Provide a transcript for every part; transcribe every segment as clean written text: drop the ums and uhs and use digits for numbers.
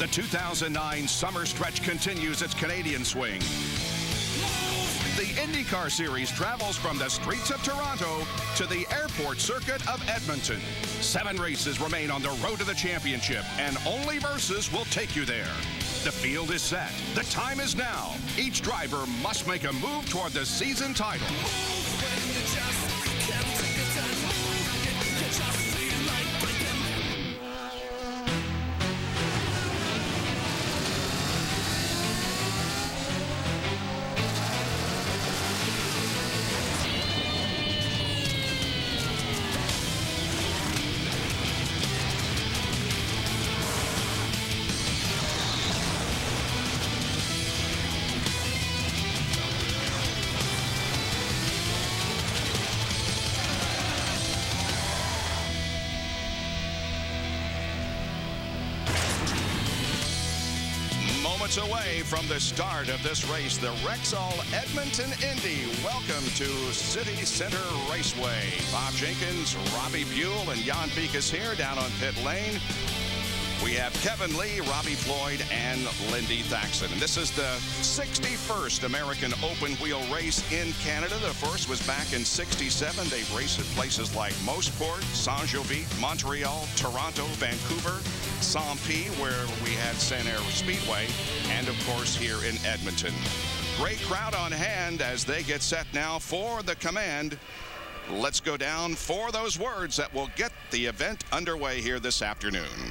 The 2009 summer stretch continues its Canadian swing. The IndyCar Series travels from the streets of Toronto to the airport circuit of Edmonton. 7 races remain on the road to the championship, and only verses will take you there. The field is set. The time is now. Each driver must make a move toward the season title. Away from the start of this race, the Rexall Edmonton Indy. Welcome to City Center Raceway. Bob Jenkins, Robbie Buell, and Jan Beekes here down on pit lane. We have Kevin Lee, Robbie Floyd, and Lindy Thaxton. And this is the 61st American Open Wheel race in Canada. The first was back in '67. They've raced at places like Moseport, Saint-Jovite, Montreal, Toronto, Vancouver, Saint-Pie, where we had Rexall Speedway, and of course here in Edmonton. Great crowd on hand as they get set now for the command. Let's go down for those words that will get the event underway here this afternoon.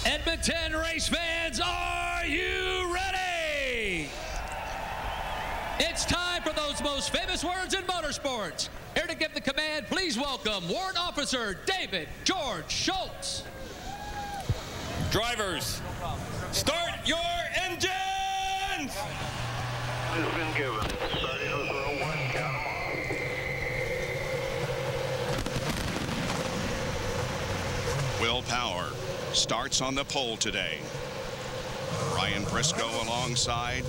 Edmonton race fans, are you ready? It's time for those most famous words in motorsports. Here to give the command, please welcome Warrant Officer David George Schultz. Drivers, start your engines! Has been given. Starting with row 1, count 'em off. Will Power starts on the pole today. Ryan Briscoe alongside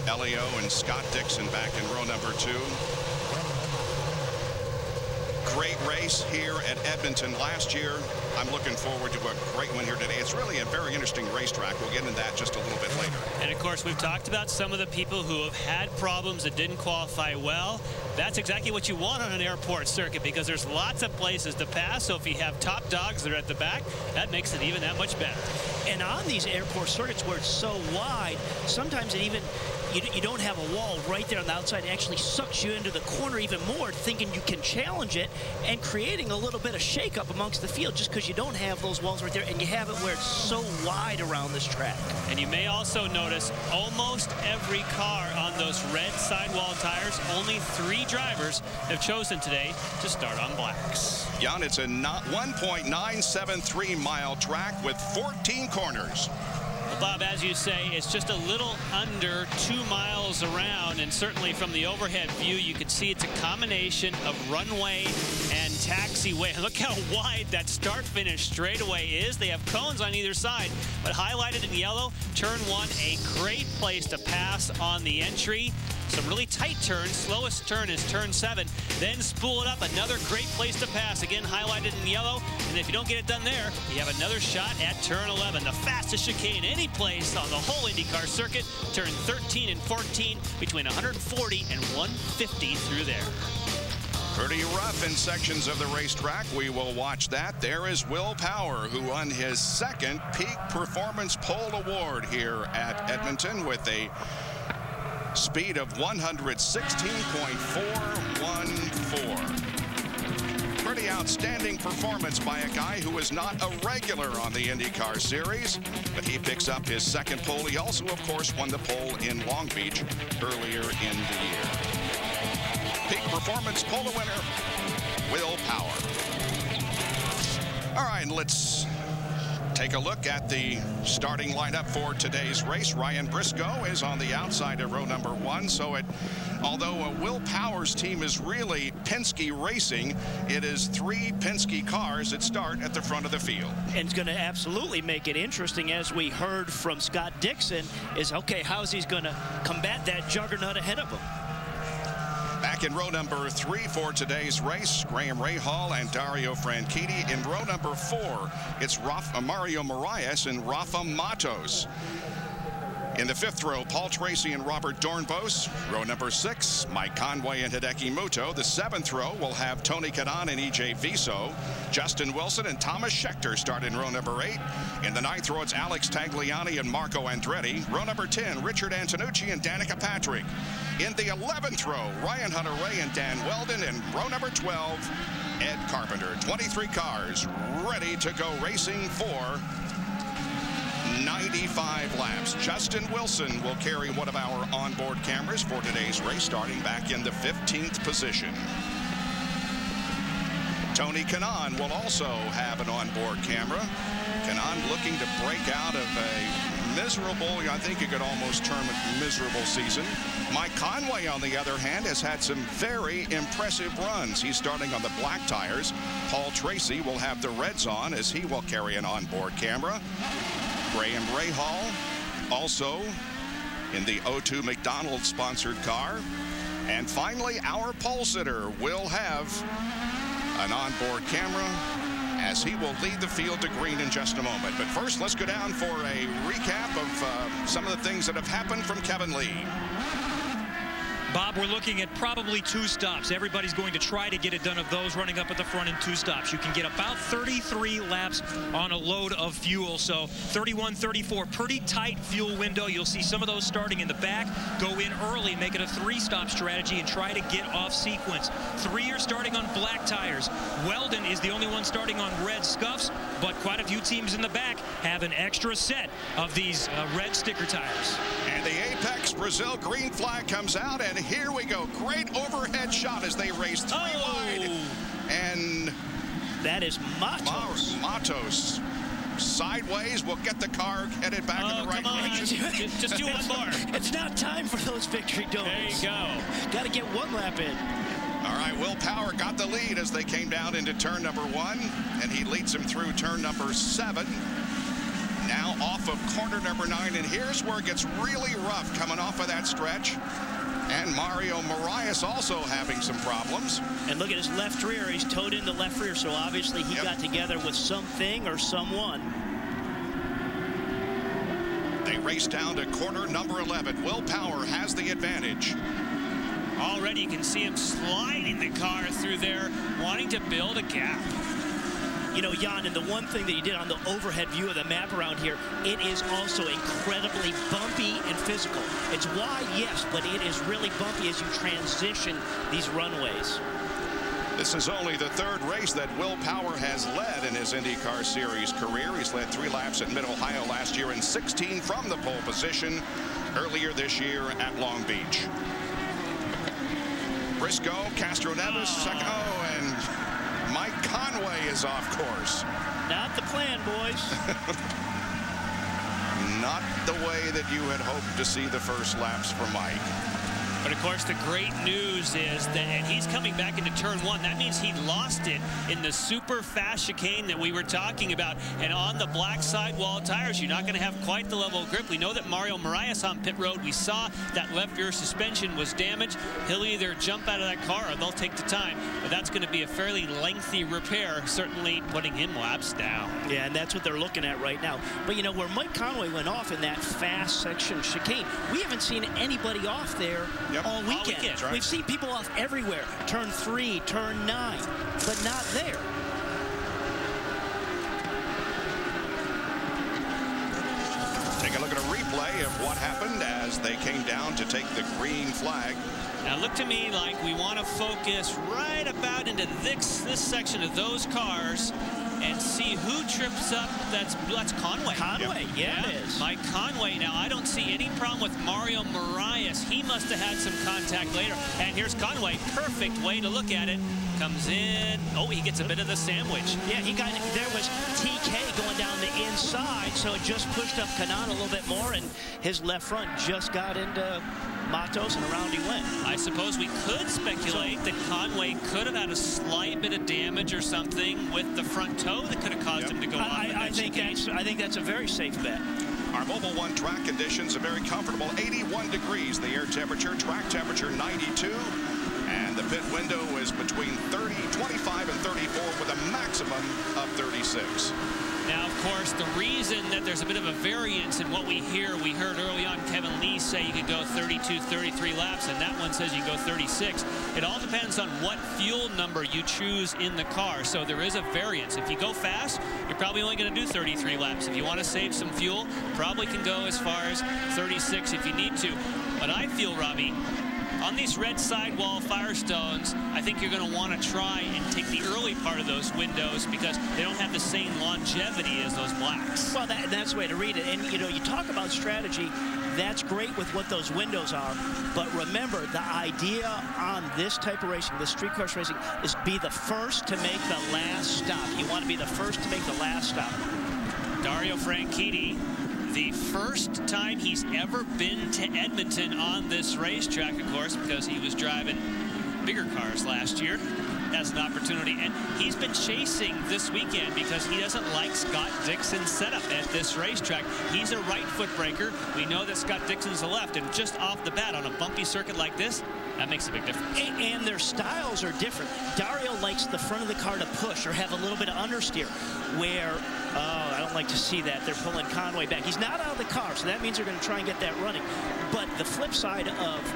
Elio and Scott Dixon back in row number 2. Great race here at Edmonton last year. I'm looking forward to a great one here today. It's really a very interesting racetrack. We'll get into that just a little bit later. And of course, we've talked about some of the people who have had problems that didn't qualify well. That's exactly what you want on an airport circuit, because there's lots of places to pass. So if you have top dogs that are at the back, that makes it even that much better. And on these airport circuits where it's so wide, sometimes it even, you don't have a wall right there on the outside. It actually sucks you into the corner even more, thinking you can challenge it and creating a little bit of shakeup amongst the field just because you don't have those walls right there, and you have it where it's so wide around this track. And you may also notice almost every car on those red sidewall tires, only 3 drivers have chosen today to start on blacks. Jan, it's a 1.973 mile track with 14 corners. Well, Bob, as you say, it's just a little under 2 miles around, and certainly from the overhead view, you can see it's a combination of runway and taxiway. Look how wide that start-finish straightaway is. They have cones on either side, but highlighted in yellow, turn 1, a great place to pass on the entry. Some really tight turns. Slowest turn is turn 7. Then spool it up. Another great place to pass. Again, highlighted in yellow. And if you don't get it done there, you have another shot at turn 11. The fastest chicane any place on the whole IndyCar circuit. Turn 13 and 14, between 140 and 150 through there. Pretty rough in sections of the racetrack. We will watch that. There is Will Power, who won his 2nd Peak Performance Pole Award here at Edmonton with a speed of 116.414. Pretty outstanding performance by a guy who is not a regular on the IndyCar Series, but he picks up his 2nd pole. He also, of course, won the pole in Long Beach earlier in the year. Peak Performance pole winner, Will Power. All right, let's take a look at the starting lineup for today's race. Ryan Briscoe is on the outside of row number 1. So although Will Power's team is really Penske Racing, it is 3 Penske cars that start at the front of the field. And it's going to absolutely make it interesting, as we heard from Scott Dixon, is, okay, how's he going to combat that juggernaut ahead of him? Back Back in row number 3 for today's race, Graham Rahal and Dario Franchitti. In row number 4, it's Mario Moraes and Rafa Matos. In the 5th row, Paul Tracy and Robert Dornbos. Row number 6, Mike Conway and Hideki Muto. The 7th row will have Tony Kanaan and EJ Viso. Justin Wilson and Thomas Schechter start in row number 8. In the 9th row, it's Alex Tagliani and Marco Andretti. Row number 10, Richard Antonucci and Danica Patrick. In the 11th row, Ryan Hunter-Reay and Dan Weldon. And row number 12, Ed Carpenter. 23 cars ready to go racing for 95 laps. Justin Wilson will carry one of our onboard cameras for today's race, starting back in the 15th position. Tony Kanaan will also have an onboard camera. Kanaan looking to break out of a miserable, I think you could almost term it miserable season. Mike Conway, on the other hand, has had some very impressive runs. He's starting on the black tires. Paul Tracy will have the reds on as he will carry an onboard camera. Graham Rahal also in the O2 McDonald's sponsored car. And finally, our pole sitter will have an onboard camera as he will lead the field to green in just a moment. But first, let's go down for a recap of some of the things that have happened from Kevin Lee. Bob, we're looking at probably 2 stops. Everybody's going to try to get it done of those running up at the front in 2 stops. You can get about 33 laps on a load of fuel. So 31, 34, pretty tight fuel window. You'll see some of those starting in the back. Go in early, make it a 3-stop strategy and try to get off sequence. 3 are starting on black tires. Weldon is the only one starting on red scuffs, but quite a few teams in the back have an extra set of these red sticker tires. And the Apex Brazil green flag comes out, and here we go. Great overhead shot as they race 3 wide. And that is Matos. Matos sideways will get the car headed back in the right direction. Just do one more. It's not time for those victory donuts. There you go. Got to get 1 lap in. All right, Will Power got the lead as they came down into turn number 1, and he leads them through turn number 7. Now off of corner number 9, and here's where it gets really rough coming off of that stretch. And Mario Moraes also having some problems. And look at his left rear. He's towed in the left rear, so obviously he got together with something or someone. They race down to corner number 11. Will Power has the advantage. Already you can see him sliding the car through there, wanting to build a gap. You know, Jan, and the one thing that he did on the overhead view of the map around here, it is also incredibly bumpy and physical. It's wide, yes, but it is really bumpy as you transition these runways. This is only the 3rd race that Will Power has led in his IndyCar Series career. He's led 3 laps at Mid-Ohio last year and 16 from the pole position earlier this year at Long Beach. Briscoe, Castro Neves, second. Oh, and Mike Conway is off course. Not the plan, boys. Not the way that you had hoped to see the first laps for Mike. But of course, the great news is that, and he's coming back into turn 1. That means he lost it in the super fast chicane that we were talking about. And on the black sidewall tires, you're not going to have quite the level of grip. We know that Mario Moraes on pit road, we saw that left rear suspension was damaged. He'll either jump out of that car or they'll take the time. But that's going to be a fairly lengthy repair, certainly putting him laps down. Yeah, and that's what they're looking at right now. But you know, where Mike Conway went off in that fast section chicane, we haven't seen anybody off there all weekend. Right. We've seen people off everywhere. Turn 3, turn 9, but not there. Take a look at a replay of what happened as they came down to take the green flag. Now, look to me like we want to focus right about into this section of those cars and see who trips up. That's Conway. Conway, yeah, it is. Mike Conway. Now, I don't see any problem with Mario Moraes. He must have had some contact later. And here's Conway. Perfect way to look at it. Comes in. Oh, he gets a bit of the sandwich. Yeah, there was TK going down the inside, so it just pushed up Kanaan a little bit more, and his left front just got into Matos, and around he went. I suppose we could speculate that Conway could have had a slight bit of damage or something with the front toe that could have caused him to go off. I think that's a very safe bet. Our Mobile One track conditions are very comfortable. 81 degrees the air temperature, track temperature 92. And The pit window is between 25 and 34 with a maximum of 36. Now, of course, the reason that there's a bit of a variance in what we heard early on Kevin Lee say you could go 32, 33 laps, and that one says you can go 36. It all depends on what fuel number you choose in the car. So there is a variance. If you go fast, you're probably only going to do 33 laps. If you want to save some fuel, probably can go as far as 36 if you need to. But I feel, Robbie, on these red sidewall Firestones, I think you're going to want to try and take the early part of those windows because they don't have the same longevity as those blacks. Well, that's the way to read it. And, you know, you talk about strategy. That's great with what those windows are. But remember, the idea on this type of racing, this street course racing, is be the first to make the last stop. You want to be the first to make the last stop. Dario Franchitti, the first time he's ever been to Edmonton on this racetrack, of course, because he was driving bigger cars last year, has an opportunity. And he's been chasing this weekend because he doesn't like Scott Dixon's setup at this racetrack. He's a right foot breaker. We know that Scott Dixon's a left. And just off the bat on a bumpy circuit like this, that makes a big difference. And their styles are different. Dario likes the front of the car to push or have a little bit of understeer, where, oh, I don't like to see that. They're pulling Conway back. He's not out of the car, so that means they're going to try and get that running. But the flip side of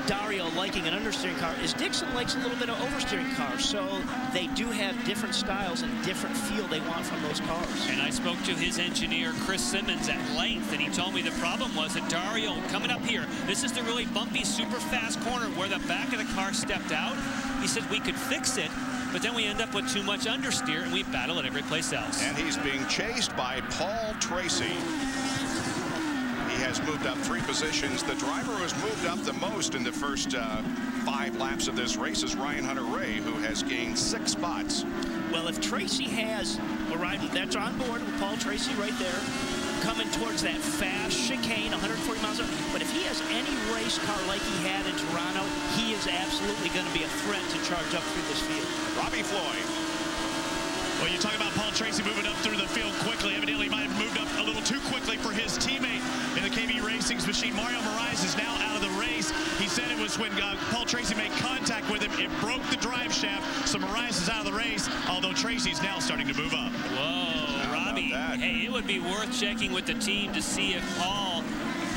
Dario liking an understeering car is Dixon likes a little bit of oversteering cars. So they do have different styles and different feel they want from those cars. And I spoke to his engineer, Chris Simmons, at length, and he told me the problem was that Dario, coming up here, this is the really bumpy, super fast corner where the back of the car stepped out. He said we could fix it, but then we end up with too much understeer, and we battle it every place else. And he's being chased by Paul Tracy. He has moved up 3 positions. The driver who has moved up the most in the first 5 laps of this race is Ryan Hunter-Reay, who has gained 6 spots. Well, if Tracy has a ride, that's on board with Paul Tracy right there, coming towards that fast chicane, 140 miles an hour. But if he has any race car like he had in Toronto, he is absolutely going to be a threat to charge up through this field. Robbie Floyd. Well, you talk about Paul Tracy moving up through the field quickly. Evidently, he might have moved up a little too quickly for his teammate in the KB Racing's machine. Mario Moraes is now out of the race. He said it was when Paul Tracy made contact with him, it broke the drive shaft. So Moraes is out of the race, although Tracy's now starting to move up. Whoa, Robbie. Hey, it would be worth checking with the team to see if Paul,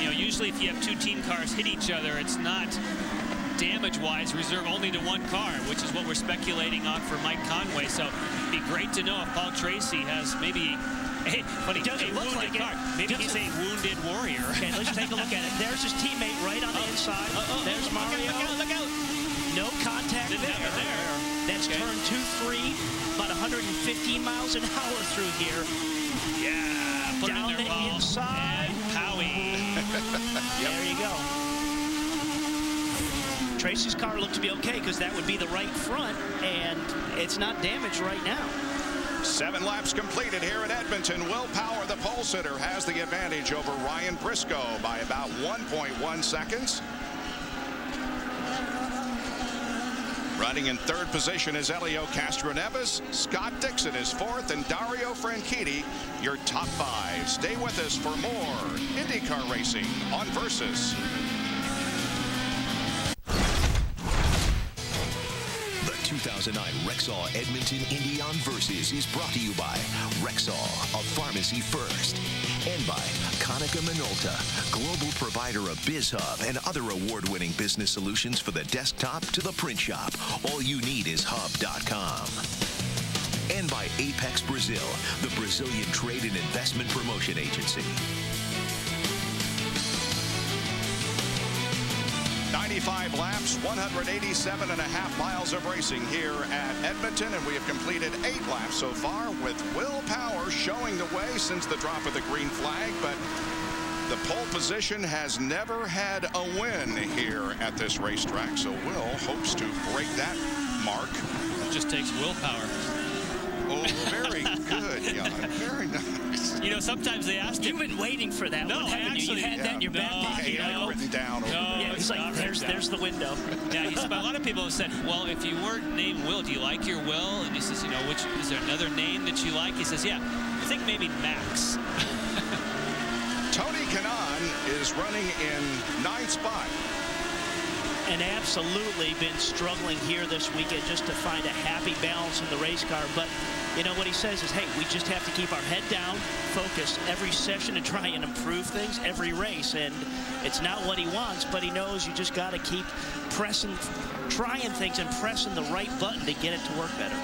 you know, usually if you have 2 team cars hit each other, it's not damage-wise reserved only to one car, which is what we're speculating on for Mike Conway. So it'd be great to know if Paul Tracy has maybe a wounded like car. Maybe he's a wounded warrior. Okay, let's take a look at it. There's his teammate right on the inside. There's Mario. Look out. No contact there. That's turn 2-3, about 115 miles an hour through here. Yeah, put down it in there, the inside. And Powie. There you go. Tracy's car looked to be okay because that would be the right front, and it's not damaged right now. 7 laps completed here in Edmonton. Will Power, the pole sitter, has the advantage over Ryan Briscoe by about 1.1 seconds. Running in 3rd position is Elio Castroneves. Scott Dixon is 4th, and Dario Franchitti, your top 5. Stay with us for more IndyCar racing on Versus. The 2009 Rexall Edmonton Indy on Versus is brought to you by Rexall, a pharmacy first, and by Konica Minolta, global provider of BizHub and other award-winning business solutions for the desktop to the print shop. All you need is hub.com. And by Apex Brazil, the Brazilian trade and investment promotion agency. 95 laps, 187.5 miles of racing here at Edmonton, and we have completed 8 laps so far with Will Power showing the way since the drop of the green flag, but the pole position has never had a win here at this racetrack, so Will hopes to break that mark. It just takes willpower. Oh, very good, Jan. Very nice. You know, sometimes they asked him. You've been waiting for that one, haven't you? You had that in your back pocket. He had it written down. Yeah, he's like, there's the window. Yeah, a lot of people have said, well, if you weren't named Will, do you like your Will? And he says, you know, which is there another name that you like? He says, yeah, I think maybe Max. Tony Kanaan is running in 9th spot. And absolutely been struggling here this weekend just to find a happy balance in the race car. But you know what he says is, hey, we just have to keep our head down, focus every session to try and improve things every race. And it's not what he wants, but he knows you just got to keep pressing, trying things and pressing the right button to get it to work better.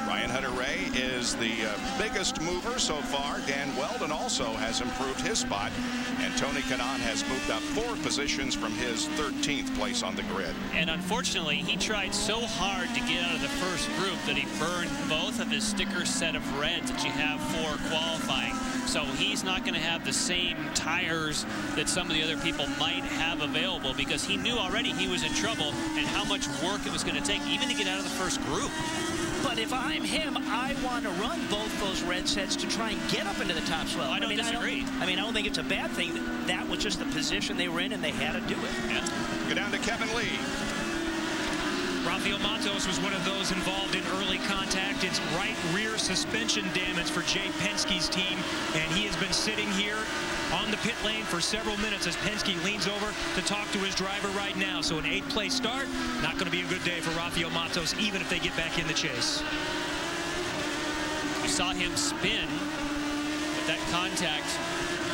Ryan Hunter-Reay is the biggest mover so far. Dan Weldon also has improved his spot, and Tony Kanaan has moved up 4 positions from his 13th place on the grid. And unfortunately, he tried so hard to get out of the first group that he burned both of his sticker set of reds that you have for qualifying. So he's not going to have the same tires that some of the other people might have available, because he knew already he was in trouble and how much work it was going to take even to get out of the first group. But if I'm him, I want to run both those red sets to try and get up into the top 12. I don't disagree. I don't think it's a bad thing. That was just the position they were in, and they had to do it. Yeah. Go down to Kevin Lee. Rafael Matos was one of those involved in early contact. It's right rear suspension damage for Jay Penske's team, and he has been sitting here on the pit lane for several minutes as Penske leans over to talk to his driver right now. So an 8th place start, not going to be a good day for Rafael Matos, even if they get back in the chase. You saw him spin, but that contact,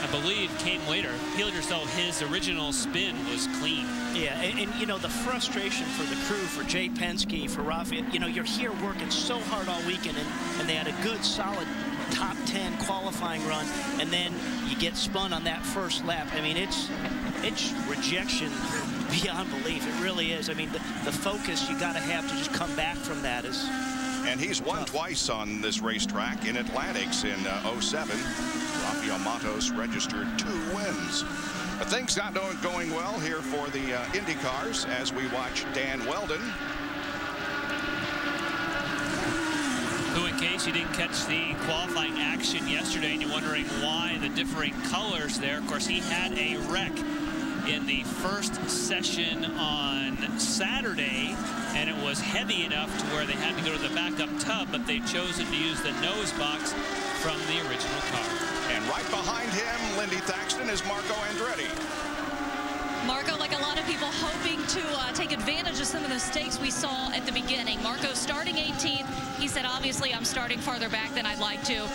I believe, came later. Peeler, so his original spin was clean. Yeah, and you know, the frustration for the crew, for Jay Penske, for Rafael, you know, you're here working so hard all weekend, and they had a good, solid top 10 qualifying run, and then you get spun on that first lap. I mean, it's rejection beyond belief. It really is. I mean, the focus you got to have to just come back from that is. And he's won tough. Twice on this racetrack in Atlantics in '07. Rafael Matos registered 2 wins. But things not going well here for the IndyCars as we watch Dan Weldon. Who, in case you didn't catch the qualifying action yesterday and you're wondering why the differing colors there, of course, he had a wreck in the first session on Saturday, and it was heavy enough to where they had to go to the backup tub, but they've chosen to use the nose box from the original car. And right behind him, Lindy Thaxton, is Marco Andretti. Marco, like a lot of people, hoping to take advantage of some of the mistakes we saw at the beginning. Marco starting 18th. He said, obviously, I'm starting farther back than I'd like to.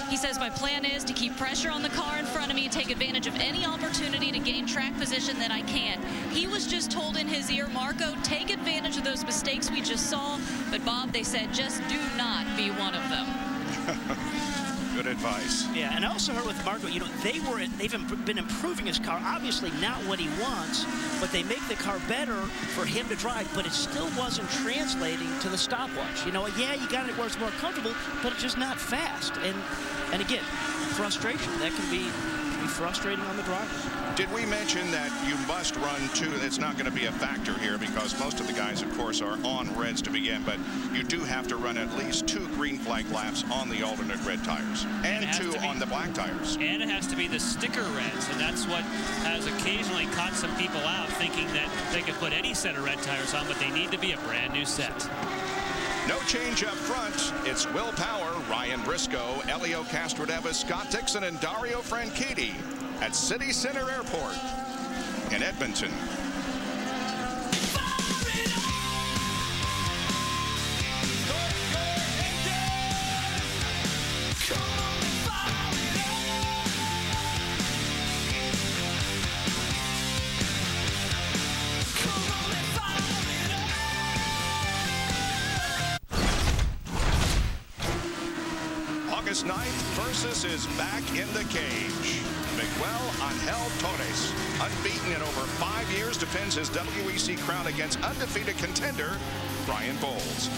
He says, my plan is to keep pressure on the car in front of me, take advantage of any opportunity to gain track position that I can. He was just told in his ear, Marco, take advantage of those mistakes we just saw. But, Bob, they said, just do not be one of them. Good advice. Yeah, and I also heard with Marco, you know, they've been improving his car. Obviously not what he wants, but they make the car better for him to drive, but it still wasn't translating to the stopwatch. You know, yeah, you got it where it's more comfortable, but it's just not fast. And again, frustration. That can be frustrating on the drivers. Did we mention that you must run 2? It's not going to be a factor here because most of the guys, of course, are on reds to begin, but you do have to run at least 2 green flag laps on the alternate red tires and 2 on the black tires. And it has to be the sticker reds, and that's what has occasionally caught some people out, thinking that they could put any set of red tires on, but they need to be a brand new set. No change up front. It's Will Power, Ryan Briscoe, Elio Castroneves, Scott Dixon, and Dario Franchitti at City Center Airport in Edmonton. August 9th, Versus is back in the cage. Miguel Angel Torres, unbeaten in over 5 years, defends his WEC crown against undefeated contender Brian Bowles.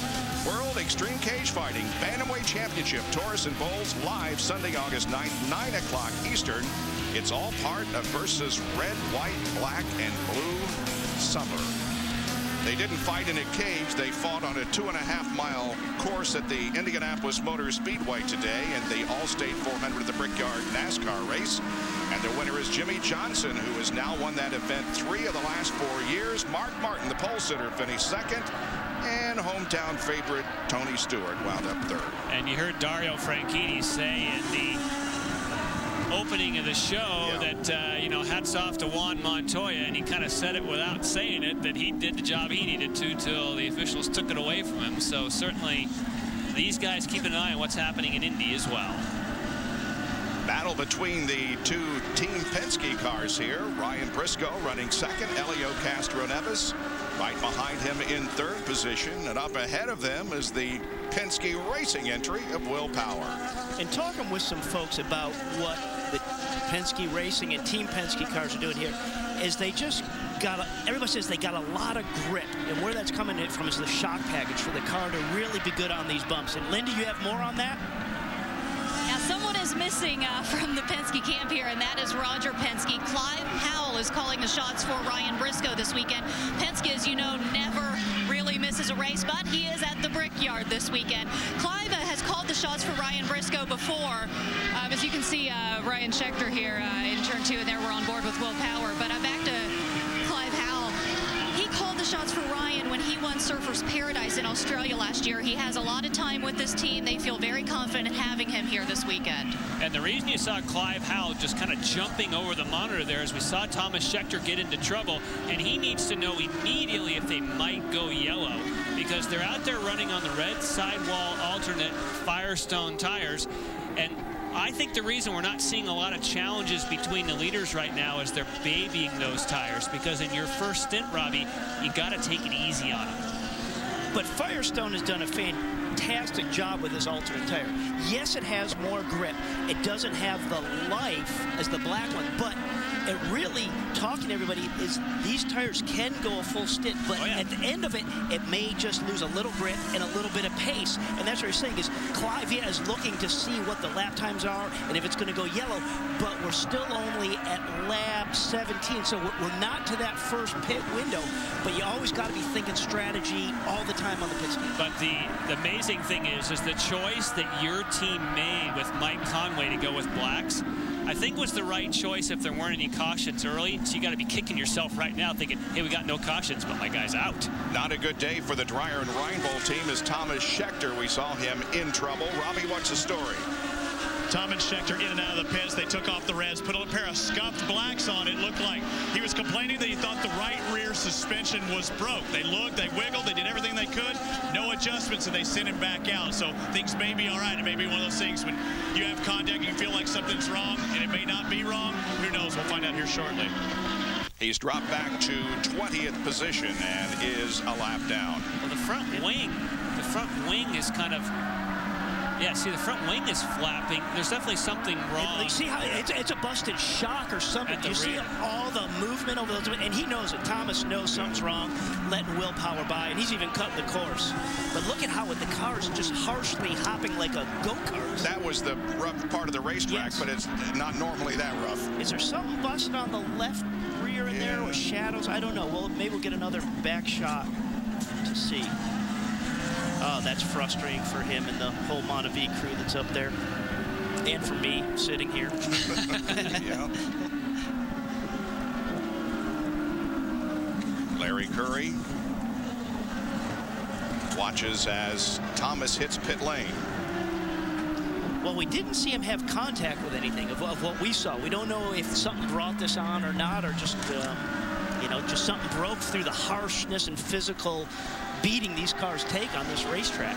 World Extreme Cage Fighting Bantamweight Championship, Torres and Bowles, live Sunday, August 9th, 9 o'clock Eastern. It's all part of Versus Red, White, Black, and Blue Summer. They didn't fight in a cage. They fought on a 2.5-mile course at the Indianapolis Motor Speedway today in the All-State 400 at the Brickyard NASCAR race. And the winner is Jimmy Johnson, who has now won that event 3 of the last 4 years. Mark Martin, the pole sitter, finished 2nd. And hometown favorite Tony Stewart wound up 3rd. And you heard Dario Franchitti say in the opening of the show know that, hats off to Juan Montoya, and he kind of said it without saying it, that he did the job he needed to till the officials took it away from him. So certainly these guys keep an eye on what's happening in Indy as well. Battle between the two Team Penske cars here. Ryan Briscoe running second. Elio Castro-Neves right behind him in third position. And up ahead of them is the Penske Racing entry of Will Power. And talking with some folks about what the Penske Racing and Team Penske cars are doing here is they just everybody says they got a lot of grip, and where that's coming from is the shock package for the car to really be good on these bumps. And Linda, you have more on that? Now, someone is missing from the Penske camp here, and that is Roger Penske. Clive Howell is calling the shots for Ryan Briscoe this weekend. Penske, as you know, never really misses a race, but he is at the Brickyard this weekend. Clive has called the shots for Ryan Briscoe before. As you can see, Ryan Schechter here in turn 2, and there we're on board with Will Power. But back to Clive Howell. He called the shots for Ryan when he won Surfers Paradise in Australia last year. He has a lot of time with this team. They feel very confident in having him here this weekend. And the reason you saw Clive Howell just kind of jumping over the monitor there is we saw Thomas Schechter get into trouble, and he needs to know immediately if they might go yellow, because they're out there running on the red sidewall alternate Firestone tires. And I think the reason we're not seeing a lot of challenges between the leaders right now is they're babying those tires, because in your first stint, Robbie, you got to take it easy on them. But Firestone has done a fantastic job with his alternate tire. Yes, it has more grip. It doesn't have the life as the black one, but it really, talking to everybody, is these tires can go a full stint, but at the end of it, it may just lose a little grip and a little bit of pace. And that's what he's saying is Clive is looking to see what the lap times are and if it's going to go yellow, but we're still only at lap 17, so we're not to that first pit window, but you always got to be thinking strategy all the time on the pit speed. But the amazing thing is the choice that your team made with Mike Conway to go with blacks, I think was the right choice if there weren't any cautions early. So you got to be kicking yourself right now thinking, hey, we got no cautions, but my guy's out. Not a good day for the Dreyer and Reinbold team as Thomas Schechter, we saw him in trouble. Robbie, what's the story? Thomas Schechter in and out of the pits. They took off the reds, put a pair of scuffed blacks on. It looked like he was complaining that he thought the right rear suspension was broke. They looked, they wiggled, they did everything they could. No adjustments, and they sent him back out. So things may be all right. It may be one of those things when you have contact, you feel like something's wrong, and it may not be wrong. Who knows? We'll find out here shortly. He's dropped back to 20th position and is a lap down. Well, the front wing is kind of, see, the front wing is flapping. There's definitely something wrong. You see how it's a busted shock or something. You see all the movement over those, and he knows it. Thomas knows something's wrong, letting Will Power by, and he's even cutting the course. But look at how the car is just harshly hopping like a go-kart. That was the rough part of the racetrack, but it's not normally that rough. Is there something busted on the left rear in there with shadows? I don't know. Well, maybe we'll get another back shot to see. Oh, that's frustrating for him and the whole Montevideo crew that's up there. And for me, sitting here. Larry Curry watches as Thomas hits pit lane. Well, we didn't see him have contact with anything of what we saw. We don't know if something brought this on or not, or just, just something broke through the harshness and physical beating these cars take on this racetrack.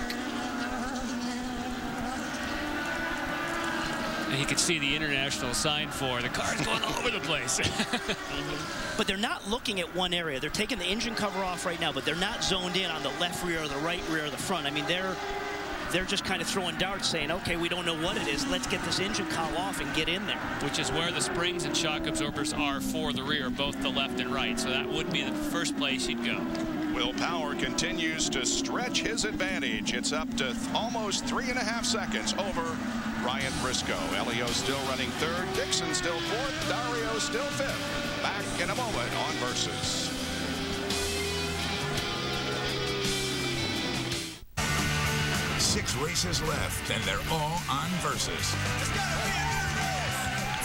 And you can see the international sign for the car's going all over the place. But they're not looking at one area. They're taking the engine cover off right now, but they're not zoned in on the left rear or the right rear or the front. I mean, they're just kind of throwing darts saying, okay, we don't know what it is. Let's get this engine cowl off and get in there. Which is where the springs and shock absorbers are for the rear, both the left and right. So that would be the first place you'd go. Will Power continues to stretch his advantage. It's up to almost 3.5 seconds over Ryan Briscoe. Elio still running third. Dixon still fourth. Dario still fifth. Back in a moment on Versus. Six races left, and they're all on Versus.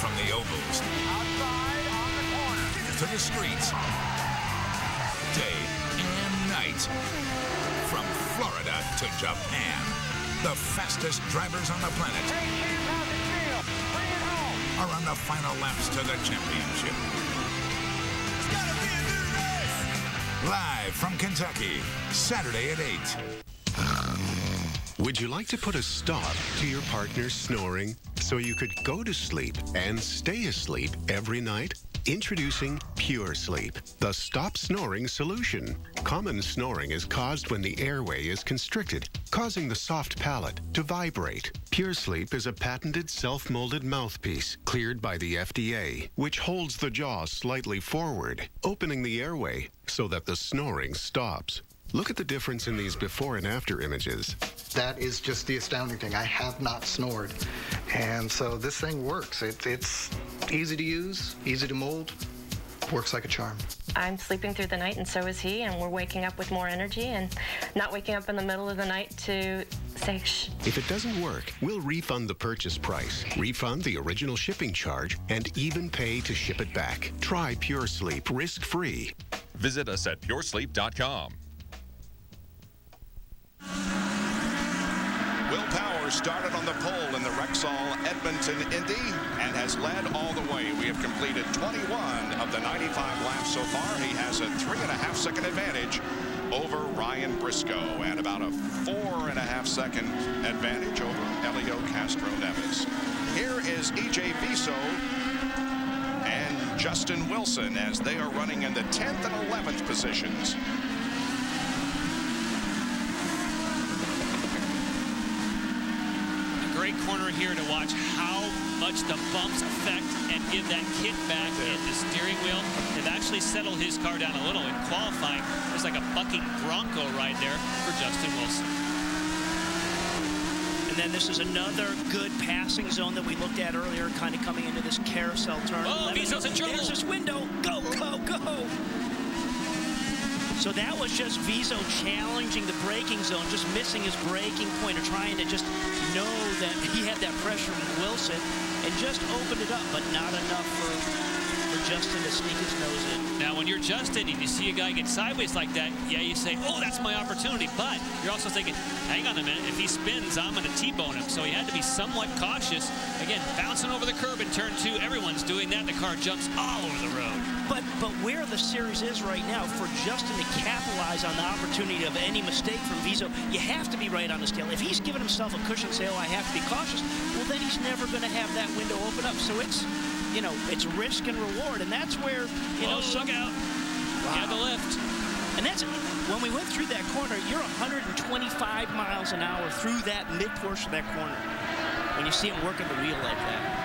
From the ovals Outside on the corner. to the streets, day and night, from Florida to Japan, the fastest drivers on the planet are on the final laps to the championship. It's gotta be a new race. Live from Kentucky, Saturday at 8. Would you like to put a stop to your partner's snoring so you could go to sleep and stay asleep every night? Introducing Pure Sleep, the stop snoring solution. Common snoring is caused when the airway is constricted, causing the soft palate to vibrate. Pure Sleep is a patented self-molded mouthpiece cleared by the FDA, which holds the jaw slightly forward, opening the airway so that the snoring stops. Look at the difference in these before and after images. That is just the astounding thing. I have not snored. And so this thing works. It's easy to use, easy to mold, works like a charm. I'm sleeping through the night, and so is he, and we're waking up with more energy and not waking up in the middle of the night to say, shh. If it doesn't work, we'll refund the purchase price, refund the original shipping charge, and even pay to ship it back. Try Pure Sleep risk-free. Visit us at puresleep.com. Will Power started on the pole in the Rexall Edmonton Indy and has led all the way. We have completed 21 of the 95 laps so far. He has a 3.5-second advantage over Ryan Briscoe and about a 4.5-second advantage over Elio Castro-Neves. Here is E.J. Viso and Justin Wilson as they are running in the 10th and 11th positions. Great corner here to watch how much the bumps affect and give that kick back in the steering wheel. They've actually settled his car down a little in qualifying. There's like a bucking bronco right there for Justin Wilson. And then this is another good passing zone that we looked at earlier, kind of coming into this carousel turn. Oh, Viso's in trouble. There's this window. Go, go, go. So that was just Viso challenging the braking zone, just missing his braking point, or trying to just know that he had that pressure from Wilson, and just opened it up, but not enough for Justin to sneak his nose in. Now, when you're Justin and you see a guy get sideways like that, yeah, you say, oh, that's my opportunity. But you're also thinking, hang on a minute, if he spins, I'm going to T-bone him. So he had to be somewhat cautious. Again, bouncing over the curb in turn 2, everyone's doing that. The car jumps all over the road. But where the series is right now, for Justin to capitalize on the opportunity of any mistake from Viso, you have to be right on the scale. If he's given himself a cushion, say, oh, I have to be cautious, well, then he's never going to have that window open up. So it's, you know, it's risk and reward, and that's where, you know, look out. Wow. Yeah, the lift. And that's, when we went through that corner, you're 125 miles an hour through that mid-portion of that corner when you see him working the wheel like that.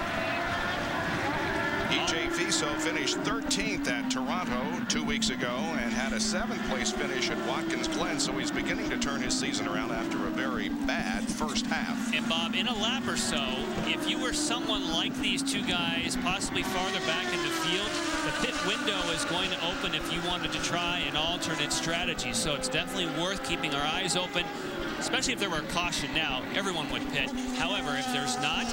E.J. Viso finished 13th at Toronto 2 weeks ago and had a 7th-place finish at Watkins Glen, so he's beginning to turn his season around after a very bad first half. And Bob, in a lap or so, if you were someone like these two guys, possibly farther back in the field, the pit window is going to open if you wanted to try an alternate strategy. So it's definitely worth keeping our eyes open, especially if there were caution now. Everyone would pit. However, if there's not,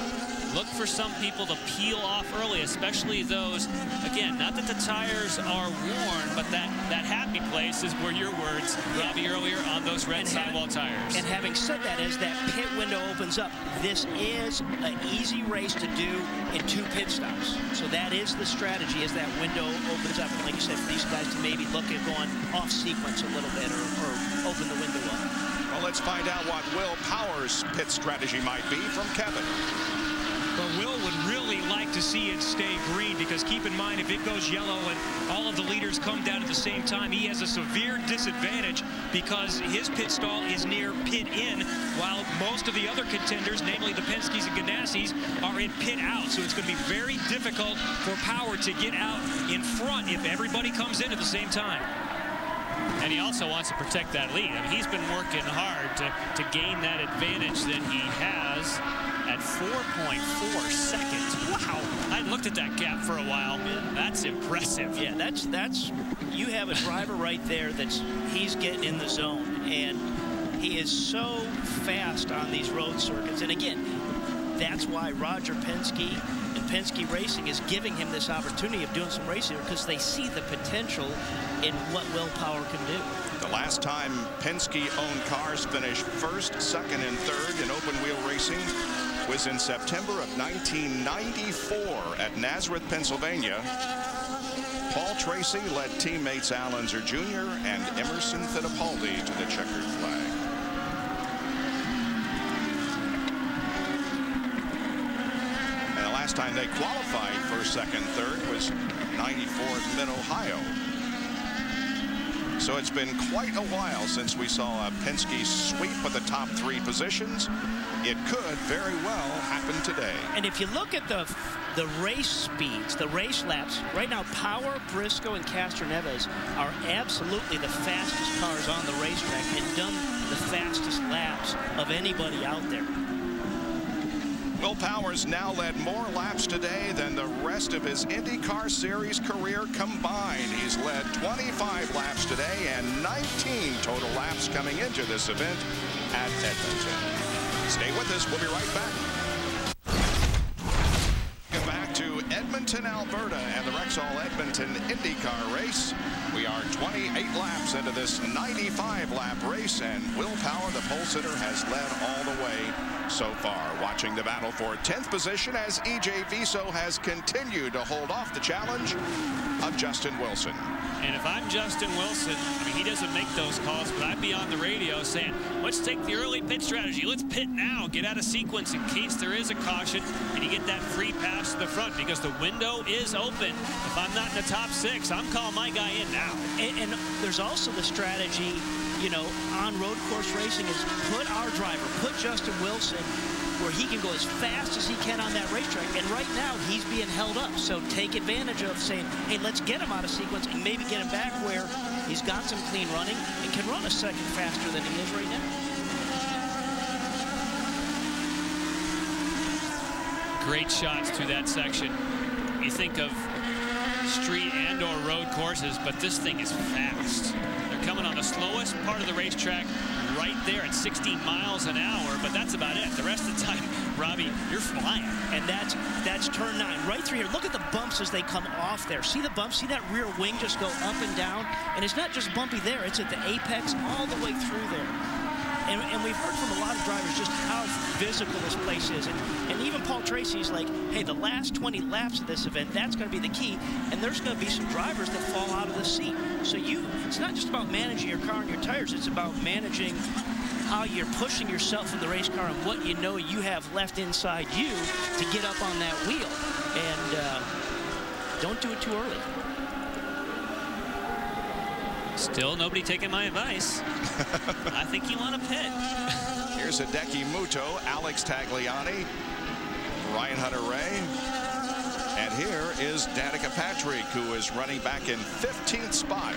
look for some people to peel off early, especially those, again, not that the tires are worn, but that happy place is where your words, Robbie, earlier on those red sidewall tires. And having said that, as that pit window opens up, this is an easy race to do in 2 pit stops. So that is the strategy as that window opens up. And like you said, for these guys to maybe look at going off sequence a little bit or open the window up. Well, let's find out what Will Power's pit strategy might be from Kevin. But Will would really like to see it stay green, because keep in mind, if it goes yellow and all of the leaders come down at the same time, he has a severe disadvantage because his pit stall is near pit in, while most of the other contenders, namely the Penske's and Ganassis, are in pit out. So it's going to be very difficult for Power to get out in front if everybody comes in at the same time. And he also wants to protect that lead. I mean, he's been working hard to gain that advantage that he has at 4.4 seconds. Wow. I looked at that gap for a while. That's impressive. Yeah, that's you have a driver right there he's getting in the zone, and he is so fast on these road circuits. And again, that's why Roger Penske and Penske Racing is giving him this opportunity of doing some racing, because they see the potential in what Will Power can do. The last time Penske-owned cars finished first, second, and third in open-wheel racing was in September of 1994 at Nazareth, Pennsylvania. Paul Tracy led teammates Al Unser Jr. and Emerson Fittipaldi to the checkered flag. And the last time they qualified for second, third was 94 at Mid-Ohio. So it's been quite a while since we saw a Penske sweep with the top 3 positions. It could very well happen today. And if you look at the race speeds, the race laps, right now Power, Briscoe, and Castroneves are absolutely the fastest cars on the racetrack and done the fastest laps of anybody out there. Will Powers now led more laps today than the rest of his IndyCar Series career combined. He's led 25 laps today and 19 total laps coming into this event at Edmonton. Stay with us. We'll be right back. Welcome back to Edmonton, Alberta, and the Rexall Edmonton IndyCar race. We are 28 laps into this 95-lap race, and Will Power, the pole sitter, has led all the way so far. Watching the battle for 10th position as E.J. Viso has continued to hold off the challenge of Justin Wilson. And if I'm Justin Wilson, I mean, he doesn't make those calls, but I'd be on the radio saying, let's take the early pit strategy. Let's pit now. Get out of sequence in case there is a caution and you get that free pass to the front because the window is open. If I'm not in the top 6, I'm calling my guy in now. And there's also the strategy, you know, on road course racing is put our driver, put Justin Wilson where he can go as fast as he can on that racetrack. And right now, he's being held up. So take advantage of saying, hey, let's get him out of sequence and maybe get him back where he's got some clean running and can run a second faster than he is right now. Great shots through that section. You think of street and or road courses, but this thing is fast. They're coming on the slowest part of the racetrack right there at 60 miles an hour, but that's about it. The rest of the time, Robbie, you're flying. And that's turn 9 right through here. Look at the bumps as they come off there. See the bumps? See that rear wing just go up and down? And it's not just bumpy there. It's at the apex all the way through there. And we've heard from a lot of drivers just how physical this place is. And even Paul Tracy's like, hey, the last 20 laps of this event, that's going to be the key. And there's going to be some drivers that fall out of the seat. So it's not just about managing your car and your tires. It's about managing how you're pushing yourself in the race car and what you know you have left inside you to get up on that wheel. And don't do it too early. Still nobody taking my advice. I think you want to pit. Here's Hideki Muto, Alex Tagliani, Ryan Hunter-Reay. And here is Danica Patrick, who is running back in 15th spot.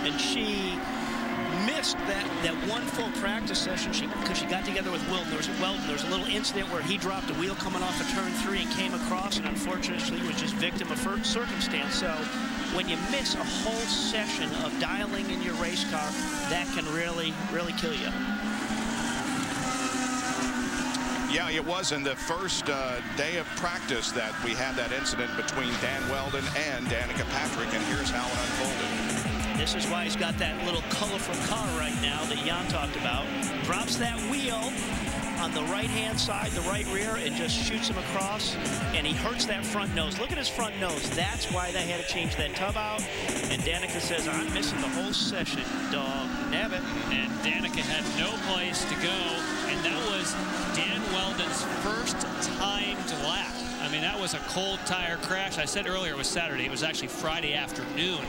And she missed that one full practice session because she got together with Wilton. There was a little incident where he dropped a wheel coming off of turn 3 and came across, and unfortunately was just victim of circumstance. So when you miss a whole session of dialing in your race car, that can really, really kill you. Yeah, it was in the first day of practice that we had that incident between Dan Weldon and Danica Patrick, and here's how it unfolded. This is why he's got that little colorful car right now that Jan talked about. Drops that wheel on the right-hand side, the right rear, and just shoots him across, and he hurts that front nose. Look at his front nose. That's why they had to change that tub out, and Danica says, I'm missing the whole session, dog. Nabbit. And Danica had no place to go, and that was Dan Weldon's first timed lap. I mean, that was a cold tire crash. I said earlier it was Saturday. It was actually Friday afternoon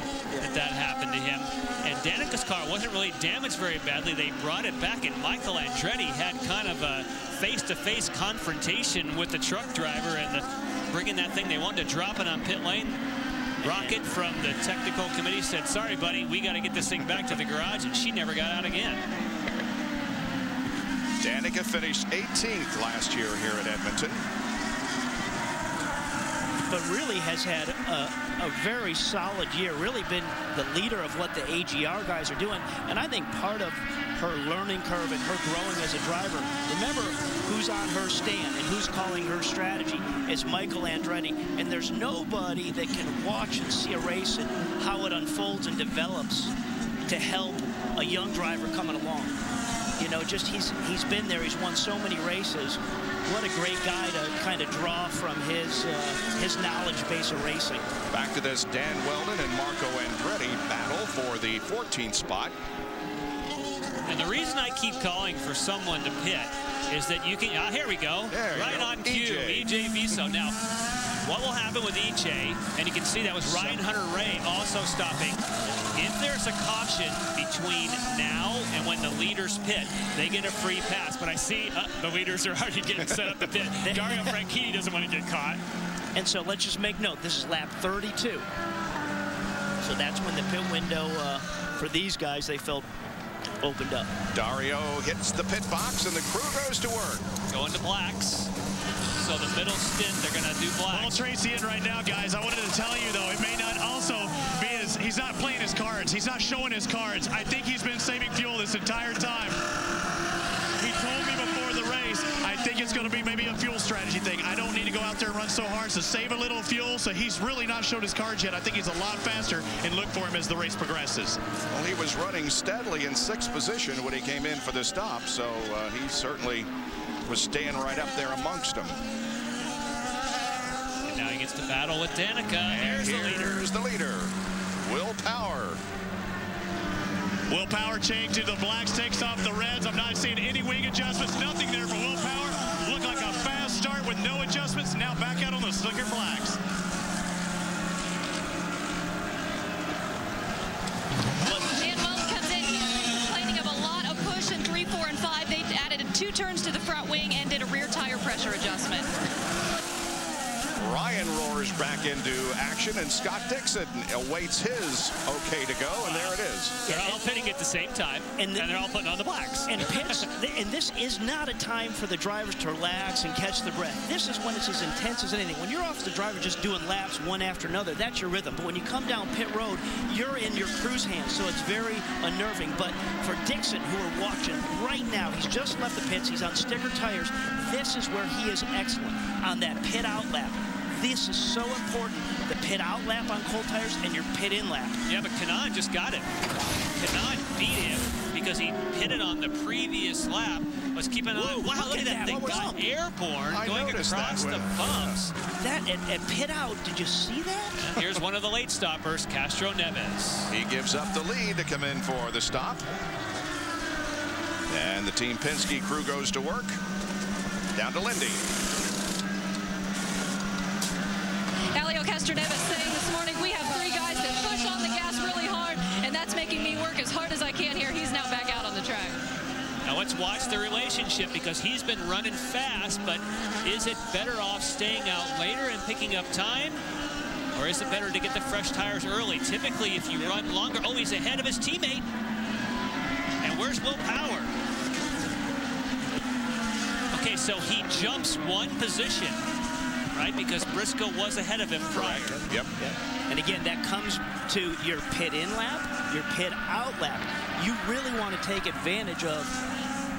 that happened to him. And Danica's car wasn't really damaged very badly. They brought it back, and Michael Andretti had kind of a face-to-face confrontation with the truck driver and bringing that thing. They wanted to drop it on pit lane. Rocket from the technical committee said, sorry, buddy, we got to get this thing back to the garage, and she never got out again. Danica finished 18th last year here at Edmonton. But really has had a very solid year, really been the leader of what the AGR guys are doing. And I think part of her learning curve and her growing as a driver, remember who's on her stand and who's calling her strategy. It's Michael Andretti. And there's nobody that can watch and see a race and how it unfolds and develops to help a young driver coming along. You know, just he's been there. He's won so many races. What a great guy to kind of draw from his knowledge base of racing. Back to this Dan Weldon and Marco Andretti battle for the 14th spot. And the reason I keep calling for someone to pit is that you can, here we go, right on cue, EJ Viso. Now, what will happen with EJ, and you can see that was Ryan Hunter-Reay also stopping. If there's a caution between now and when the leaders pit, they get a free pass. But I see the leaders are already getting set up to pit. Dario Franchitti doesn't want to get caught. And so let's just make note, this is lap 32. So that's when the pit window for these guys, they felt opened up. Dario hits the pit box and the crew goes to work. Going to blacks. So the middle stint, they're going to do blacks. Well, Tracy in right now, guys. I wanted to tell you, though, it may not also be he's not playing his cards. He's not showing his cards. I think he's been saving fuel this entire time. He told me before the race, I think it's going to be maybe a fuel strategy thing. I don't need to go out there and run so hard, so save a little fuel. So he's really not showed his cards yet. I think he's a lot faster, and look for him as the race progresses. Well, he was running steadily in 6th position when he came in for the stop, so he certainly was staying right up there amongst them. And now he gets to battle with Danica. And here's the leader, Will Power. Will Power changed to the blacks, takes off the reds. I'm not seeing any wing adjustments, nothing there for Will Power. Looked like a fast start with no adjustments. Now back out on the slicker blacks. Dan Wells comes in complaining of a lot of push in 3, 4, and 5. They added 2 turns to the front wing and did a rear tire pressure adjustment. Ryan roars back into action, and Scott Dixon awaits his okay to go, and there it is. They're all pitting at the same time, and they're all putting on the blacks. And pits, and this is not a time for the drivers to relax and catch the breath. This is when it's as intense as anything. When you're off the driver just doing laps one after another, that's your rhythm. But when you come down pit road, you're in your crew's hands, so it's very unnerving. But for Dixon, who are watching right now, he's just left the pits, he's on sticker tires. This is where he is excellent, on that pit out lap. This is so important, the pit out lap on cold tires and your pit in lap. Yeah, but Kanaan just got it. Kanaan beat him because he pitted on the previous lap, was keeping on. Wow, look at that thing going airborne, going across the bumps. That at pit out, did you see that? And here's one of the late stoppers, Castro Neves. He gives up the lead to come in for the stop. And the Team Penske crew goes to work. Down to Lindy. Helio Castroneves saying this morning, we have 3 guys that push on the gas really hard, and that's making me work as hard as I can here. He's now back out on the track. Now let's watch the relationship, because he's been running fast, but is it better off staying out later and picking up time? Or is it better to get the fresh tires early? Typically, if you run longer, oh, he's ahead of his teammate. And where's Will Power? Okay, so he jumps 1 position. Right, because Briscoe was ahead of him prior. Yep. And again, that comes to your pit in lap, your pit out lap. You really want to take advantage of,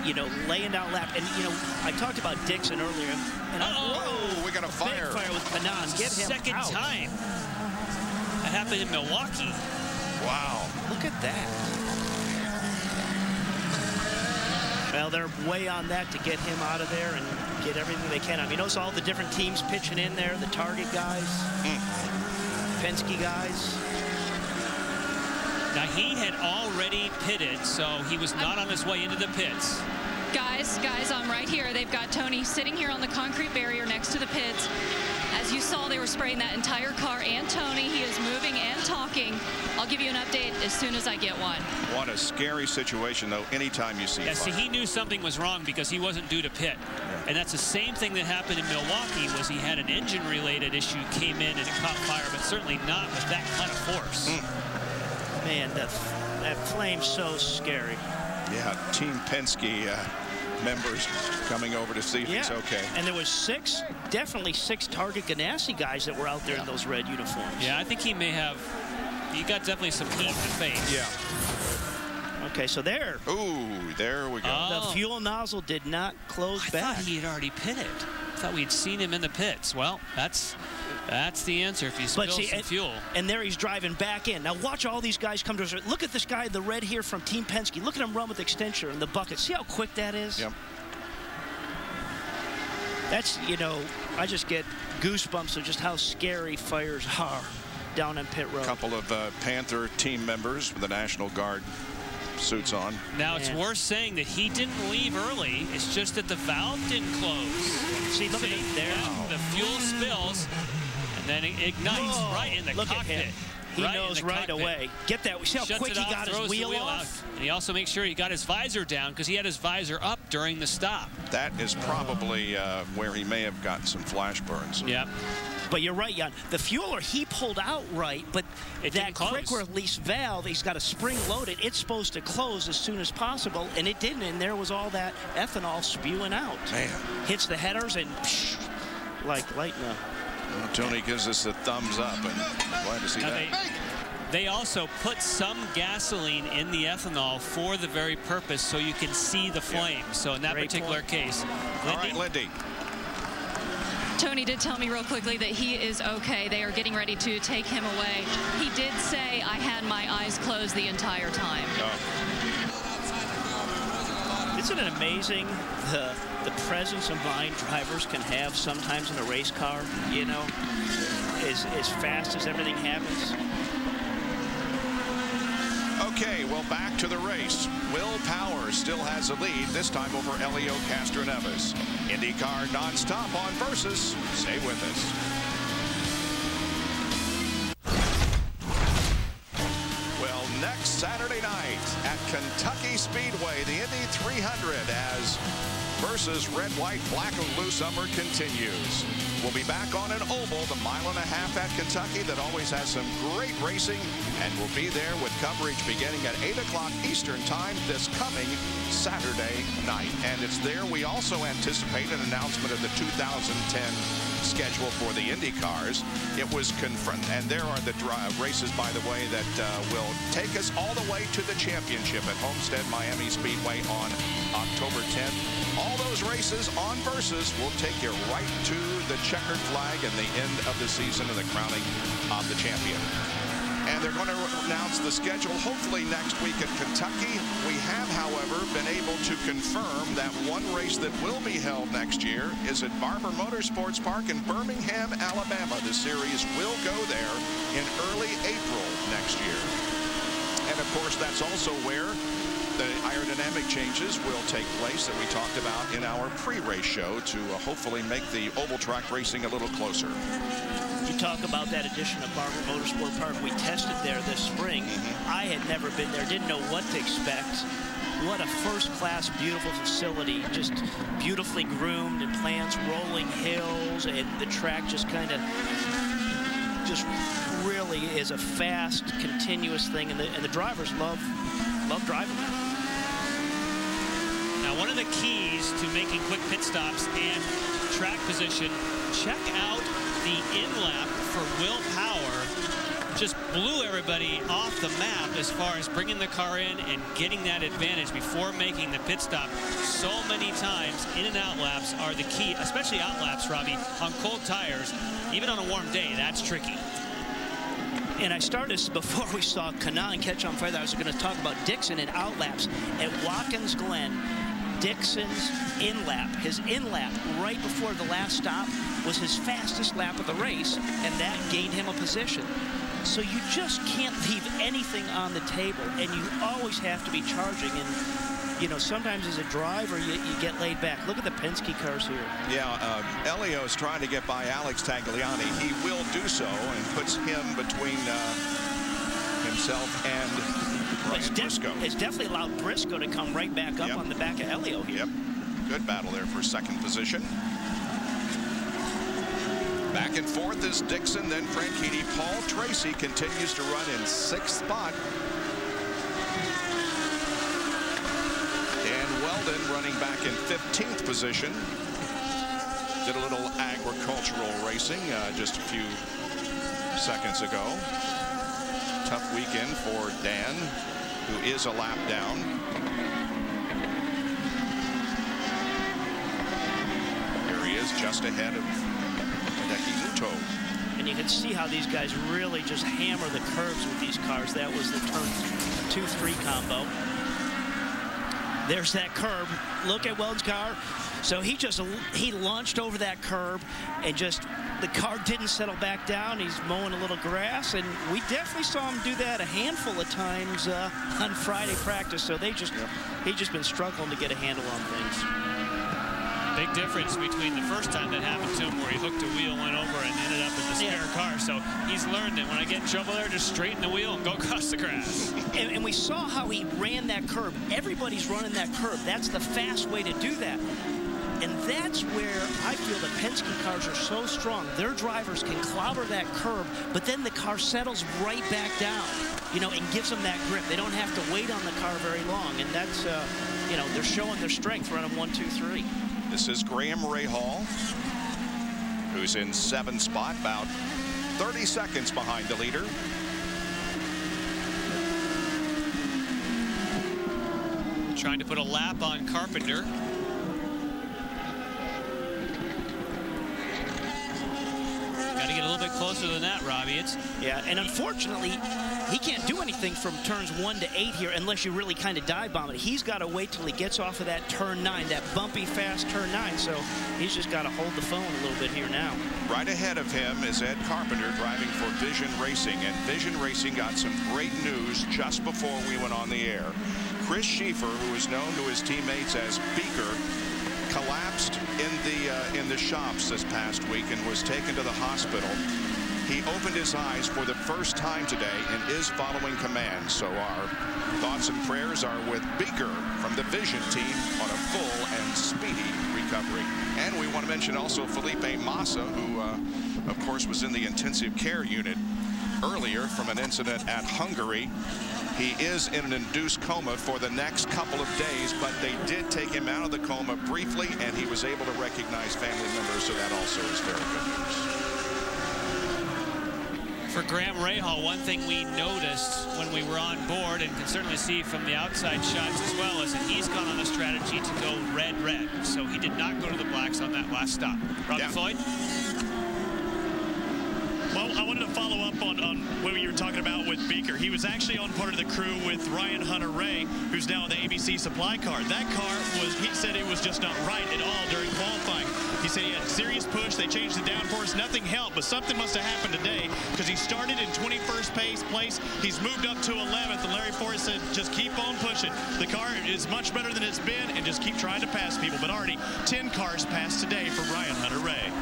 you know, laying down lap. And, you know, I talked about Dixon earlier. And whoa, we got a fire. Big fire with Kanaan. Get him Second out. time. That happened in Milwaukee. Wow. Look at that. Well, they're way on that to get him out of there and get everything they can. I mean, you notice all the different teams pitching in there, the Target guys, Penske guys. Now, he had already pitted, so he was not on his way into the pits. Guys, I'm right here. They've got Tony sitting here on the concrete barrier next to the pits. As you saw, they were spraying that entire car, and Tony, he is moving and talking. I'll give you an update as soon as I get one. What a scary situation, though, anytime you see Yeah, a see, fire. he knew something was wrong because he wasn't due to pit. And that's the same thing that happened in Milwaukee, was he had an engine-related issue, came in and it caught fire, but certainly not with that kind of force. Man, that flame's so scary. Yeah, Team Penske members coming over to see if he's okay. And there was definitely six Target Ganassi guys that were out there in those red uniforms. Yeah, I think he got definitely some heat in the face. Yeah. Okay, so there. Ooh, there we go. The fuel nozzle did not close back. I thought he had already pitted. I thought we'd seen him in the pits. Well, that's That's the answer if you spill some fuel. And there he's driving back in. Now watch all these guys come to us. Look at this guy in the red here from Team Penske. Look at him run with the extension in the bucket. See how quick that is? Yep. That's, you know, I just get goosebumps of just how scary fires are down on pit road. A couple of Panther team members with the National Guard suits on. Now, it's worth saying that he didn't leave early. It's just that the valve didn't close. See, look at it there. The fuel spills, and then it ignites right in the look cockpit. At him. He knows right away. Get that. See how quick he got his wheel off? And he also makes sure he got his visor down because he had his visor up during the stop. That is probably where he may have gotten some flash burns. Yep. But you're right, Jan. The fueler, he pulled out right, but that quick release valve, he's got a spring loaded. It's supposed to close as soon as possible, and it didn't, and there was all that ethanol spewing out. Man. Hits the headers and psh, like lightning. Well, Tony gives us a thumbs up, and glad to see that. They also put some gasoline in the ethanol for the very purpose so you can see the flames. Yeah. So in that particular case, All right, Lindy. Tony did tell me real quickly that he is okay. They are getting ready to take him away. He did say, I had my eyes closed the entire time. Isn't it amazing the presence of mind drivers can have sometimes in a race car, you know, as fast as everything happens? Okay, well, back to the race. Will Power still has a lead, this time over Elio Castroneves. IndyCar nonstop on Versus. Stay with us. Well, next Saturday night at Kentucky Speedway, the Indy 300 as Versus red, white, black, and blue summer continues. We'll be back on an oval, the mile-and-a-half at Kentucky that always has some great racing, and we'll be there with coverage beginning at 8 o'clock Eastern time this coming Saturday night. And it's there we also anticipate an announcement of the 2010 schedule for the Indy cars. It was confirmed, and there are the races, by the way, that will take us all the way to the championship at Homestead Miami Speedway on October 10th. All those races on Versus will take you right to the checkered flag and the end of the season and the crowning of the champion. And they're going to announce the schedule hopefully next week at Kentucky. We have, however, been able to confirm that one race that will be held next year is at Barber Motorsports Park in Birmingham, Alabama. The series will go there in early April next year. And, of course, that's also where the aerodynamic changes will take place that we talked about in our pre-race show to hopefully make the oval track racing a little closer. You talk about that addition of Barber Motorsport Park. We tested there this spring. I had never been there, didn't know what to expect. What a first-class, beautiful facility, just beautifully groomed and plants, rolling hills, and the track just kind of just really is a fast, continuous thing, and the drivers love driving it. Now, one of the keys to making quick pit stops and track position, check out the in-lap for Will Power. Just blew everybody off the map as far as bringing the car in and getting that advantage before making the pit stop. So many times, in and out laps are the key, especially out laps, Robbie, on cold tires. Even on a warm day, that's tricky. And I started, before we saw Kanaan catch on fire, I was going to talk about Dixon and out laps. At Watkins Glen, Dixon's in-lap, his in-lap right before the last stop was his fastest lap of the race, and that gained him a position. So you just can't leave anything on the table, and you always have to be charging. And, you know, sometimes as a driver, you get laid back. Look at the Penske cars here. Yeah, Elio's trying to get by Alex Tagliani. He will do so and puts him between himself and Ryan Briscoe. It's definitely allowed Briscoe to come right back up on the back of Elio here. Yep. Good battle there for second position. Back and forth is Dixon, then Franchitti. Paul Tracy continues to run in sixth spot. Dan Weldon running back in 15th position. Did a little agricultural racing just a few seconds ago. Tough weekend for Dan, who is a lap down. Here he is just ahead of Hideki Muto. And you can see how these guys really just hammer the curves with these cars. That was the turn 2-3 combo. There's that curb. Look at Weldon's car. So he launched over that curb, and just the car didn't settle back down. He's mowing a little grass, and we definitely saw him do that a handful of times on Friday practice. So he's just been struggling to get a handle on things. Big difference between the first time that happened to him, where he hooked a wheel, went over, and ended up in the spare car. So he's learned that when I get in trouble there, just straighten the wheel and go across the grass. And we saw how he ran that curb. Everybody's running that curb. That's the fast way to do that. And that's where I feel the Penske cars are so strong. Their drivers can clobber that curb, but then the car settles right back down, and gives them that grip. They don't have to wait on the car very long. And that's, they're showing their strength running 1, 2, 3. This is Graham Rahal, who's in 7th spot, about 30 seconds behind the leader. Trying to put a lap on Carpenter. Got to get a little bit closer than that, Robbie. And unfortunately, he can't do anything from turns 1 to 8 here unless you really kind of dive bomb it. He's got to wait till he gets off of that turn 9, that bumpy, fast turn 9. So he's just got to hold the phone a little bit here now. Right ahead of him is Ed Carpenter driving for Vision Racing. And Vision Racing got some great news just before we went on the air. Chris Schieffer, who is known to his teammates as Beaker, collapsed in the shops this past week and was taken to the hospital. He opened his eyes for the first time today and is following command. So our thoughts and prayers are with Beaker from the Vision team on a full and speedy recovery. And we want to mention also Felipe Massa, who of course was in the intensive care unit earlier from an incident at Hungary. He is in an induced coma for the next couple of days, but they did take him out of the coma briefly, and he was able to recognize family members, so that also is very good news. For Graham Rahal, one thing we noticed when we were on board, and can certainly see from the outside shots as well, is that he's gone on a strategy to go red-red. So he did not go to the blacks on that last stop. Robbie Floyd? Well, I wanted to follow up on what you were talking about with Beaker. He was actually on part of the crew with Ryan Hunter-Reay, who's now in the ABC supply car. That car he said it was just not right at all during qualifying. He said he had serious push. They changed the downforce. Nothing helped, but something must have happened today because he started in 21st place. He's moved up to 11th, and Larry Forrest said, just keep on pushing. The car is much better than it's been, and just keep trying to pass people. But already 10 cars passed today for Ryan Hunter-Reay.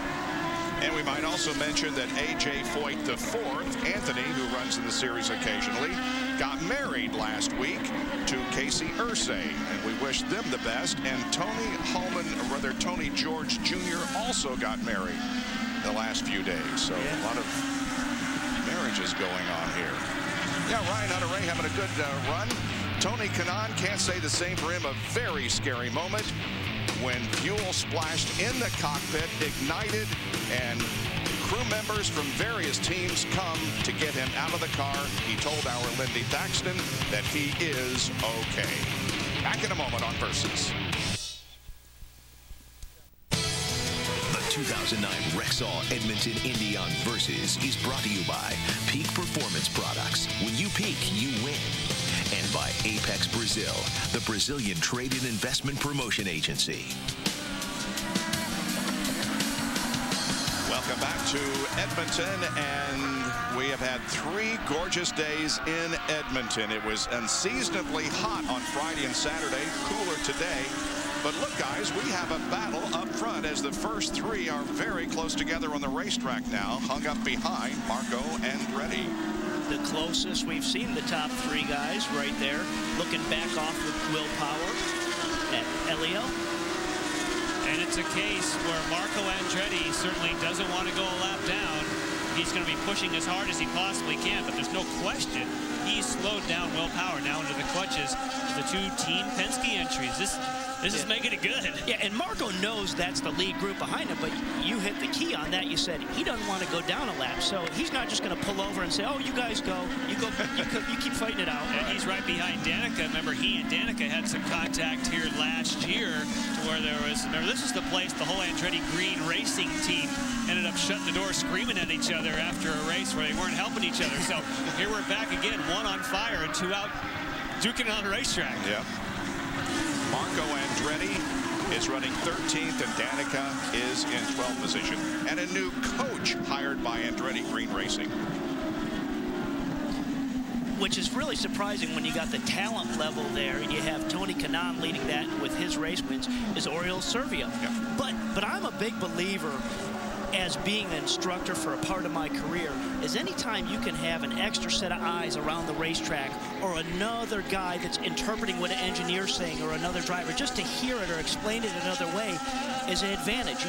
And we might also mention that A.J. Foyt IV, Anthony, who runs in the series occasionally, got married last week to Casey Irsay, and we wish them the best. And Tony George Jr. also got married the last few days. So a lot of marriages going on here. Yeah, Ryan Hunter-Reay having a good run. Tony Kanaan, can't say the same for him. A very scary moment when fuel splashed in the cockpit, ignited, and crew members from various teams come to get him out of the car. He told our Lindy Thaxton that he is okay. Back in a moment on Versus. The 2009 Rexall Edmonton Indy on Versus is brought to you by Peak Performance Products. When you peak, you win. And by Apex Brazil, the Brazilian trade and investment promotion agency. Welcome back to Edmonton, and we have had 3 gorgeous days in Edmonton. It was unseasonably hot on Friday and Saturday, cooler today. But look, guys, we have a battle up front as the first 3 are very close together on the racetrack now, hung up behind Marco Andretti. The closest we've seen the top 3 guys right there, looking back off with Will Power and Elio. And it's a case where Marco Andretti certainly doesn't want to go a lap down. He's going to be pushing as hard as he possibly can, but there's no question he's slowed down Will Power now into the clutches. The the 2 Team Penske entries. This is making it good. Yeah, and Marco knows that's the lead group behind him, but you hit the key on that. You said he doesn't want to go down a lap, so he's not just going to pull over and say, oh, you guys go. You keep fighting it out. And he's right behind Danica. Remember, he and Danica had some contact here last year to where remember, this is the place the whole Andretti Green Racing team ended up shutting the door, screaming at each other after a race where they weren't helping each other. So here we're back again, 1 on fire and 2 out, duking it on the racetrack. Yeah. Marco Andretti is running 13th, and Danica is in 12th position. And a new coach hired by Andretti Green Racing. Which is really surprising when you got the talent level there, and you have Tony Kanaan leading that with his race wins, is Oriol Servia. Yep. But I'm a big believer, as being an instructor for a part of my career, is anytime you can have an extra set of eyes around the racetrack or another guy that's interpreting what an engineer's saying or another driver, just to hear it or explain it another way is an advantage.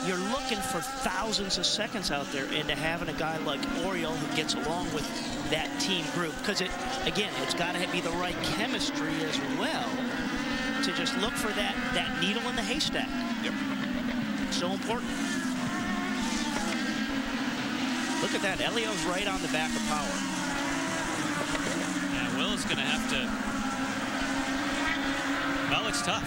You're looking for thousands of seconds out there, and to having a guy like Oriol who gets along with that team group, because it's got to be the right chemistry as well to just look for that needle in the haystack. Yep. So important. Look at that. Elio's right on the back of power. Yeah, Will is going to have to... Well, it's tough.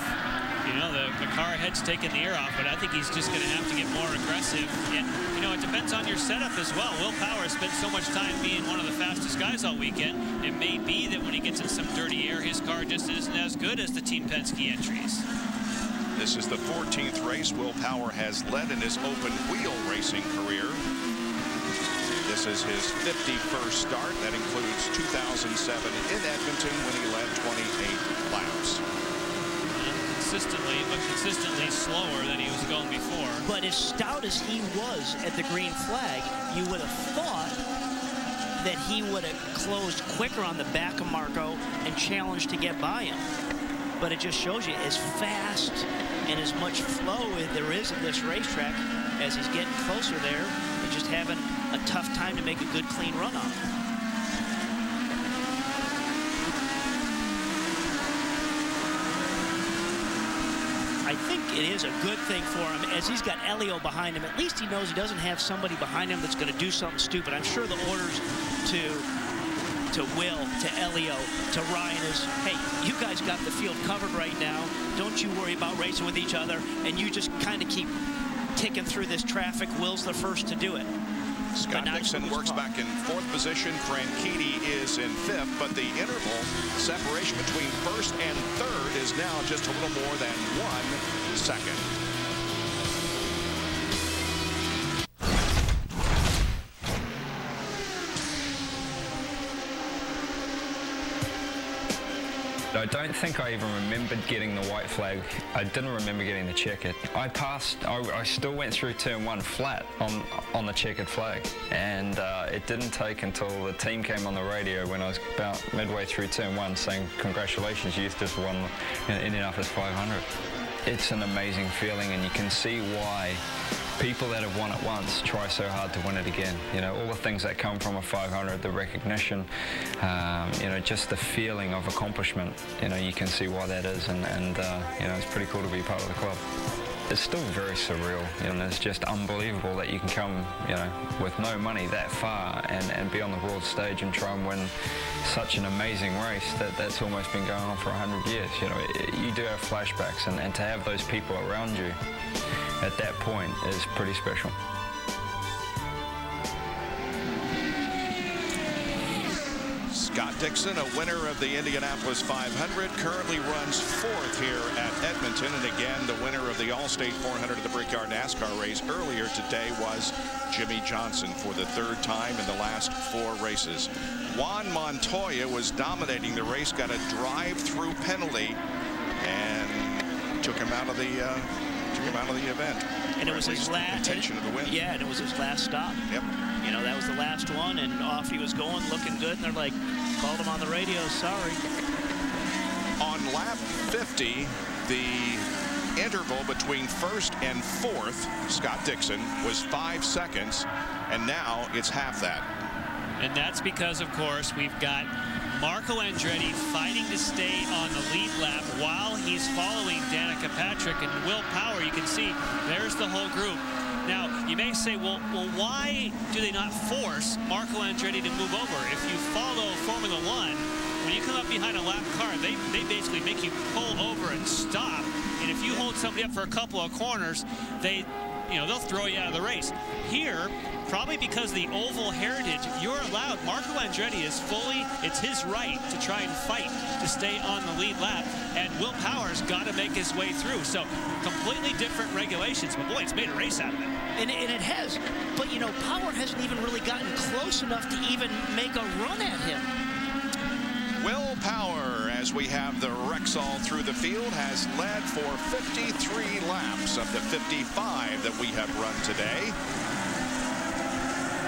You know, the car ahead's taking the air off, but I think he's just going to have to get more aggressive. And, you know, it depends on your setup as well. Will Power spent so much time being one of the fastest guys all weekend. It may be that when he gets in some dirty air, his car just isn't as good as the Team Penske entries. This is the 14th race Will Power has led in his open wheel racing career. This is his 51st start. That includes 2007 in Edmonton when he led 28 laps. Consistently slower than he was going before. But as stout as he was at the green flag, you would have thought that he would have closed quicker on the back of Marco and challenged to get by him. But it just shows you as fast and as much flow as there is in this racetrack, as he's getting closer there, and just having a tough time to make a good, clean run on it. I think it is a good thing for him, as he's got Elio behind him. At least he knows he doesn't have somebody behind him that's going to do something stupid. I'm sure the orders to Will, to Elio, to Ryan is, hey, you guys got the field covered right now. Don't you worry about racing with each other, and you just kind of keep ticking through this traffic. Will's the first to do it. Scott Dixon works back in 4th position. Franchitti is in 5th, but the interval separation between 1st and 3rd is now just a little more than 1 second. I don't think I even remembered getting the white flag. I didn't remember getting the checkered. I still went through turn 1 flat on the checkered flag. And it didn't take until the team came on the radio when I was about midway through turn 1 saying, congratulations, you've just won Indianapolis 500. It's an amazing feeling, and you can see why people that have won it once try so hard to win it again. You know, all the things that come from a 500, the recognition, you know, just the feeling of accomplishment. You know, you can see why that is, and you know, it's pretty cool to be part of the club. It's still very surreal, you know, it's just unbelievable that you can come, you know, with no money that far and be on the world stage and try and win such an amazing race that's almost been going on for 100 years. You know, you do have flashbacks, and to have those people around you at that point is pretty special. Scott Dixon, a winner of the Indianapolis 500, currently runs 4th here at Edmonton. And again, the winner of the Allstate 400 at the Brickyard NASCAR race earlier today was Jimmy Johnson for the 3rd time in the last 4 races. Juan Montoya was dominating the race, got a drive-through penalty, and took him out of the event. And it was his last intention of the win. Yeah, and it was his last stop. Yep. You know, that was the last one, and off he was going, looking good. And they're like, called him on the radio, sorry. On lap 50, the interval between 1st and 4th, Scott Dixon, was 5 seconds, and now it's half that. And that's because, of course, we've got Marco Andretti fighting to stay on the lead lap while he's following Danica Patrick and Will Power. You can see there's the whole group. Now, you may say, well, why do they not force Marco Andretti to move over? If you follow Formula One, when you come up behind a lap car, they basically make you pull over and stop. And if you hold somebody up for a couple of corners, they'll throw you out of the race. Here, probably because of the oval heritage, you're allowed. Marco Andretti is it's his right to try and fight to stay on the lead lap, and Will Power's got to make his way through. So completely different regulations, but boy, it's made a race out of it. And it has. But, Power hasn't even really gotten close enough to even make a run at him. Will Power, as we have the Rexall through the field, has led for 53 laps of the 55 that we have run today.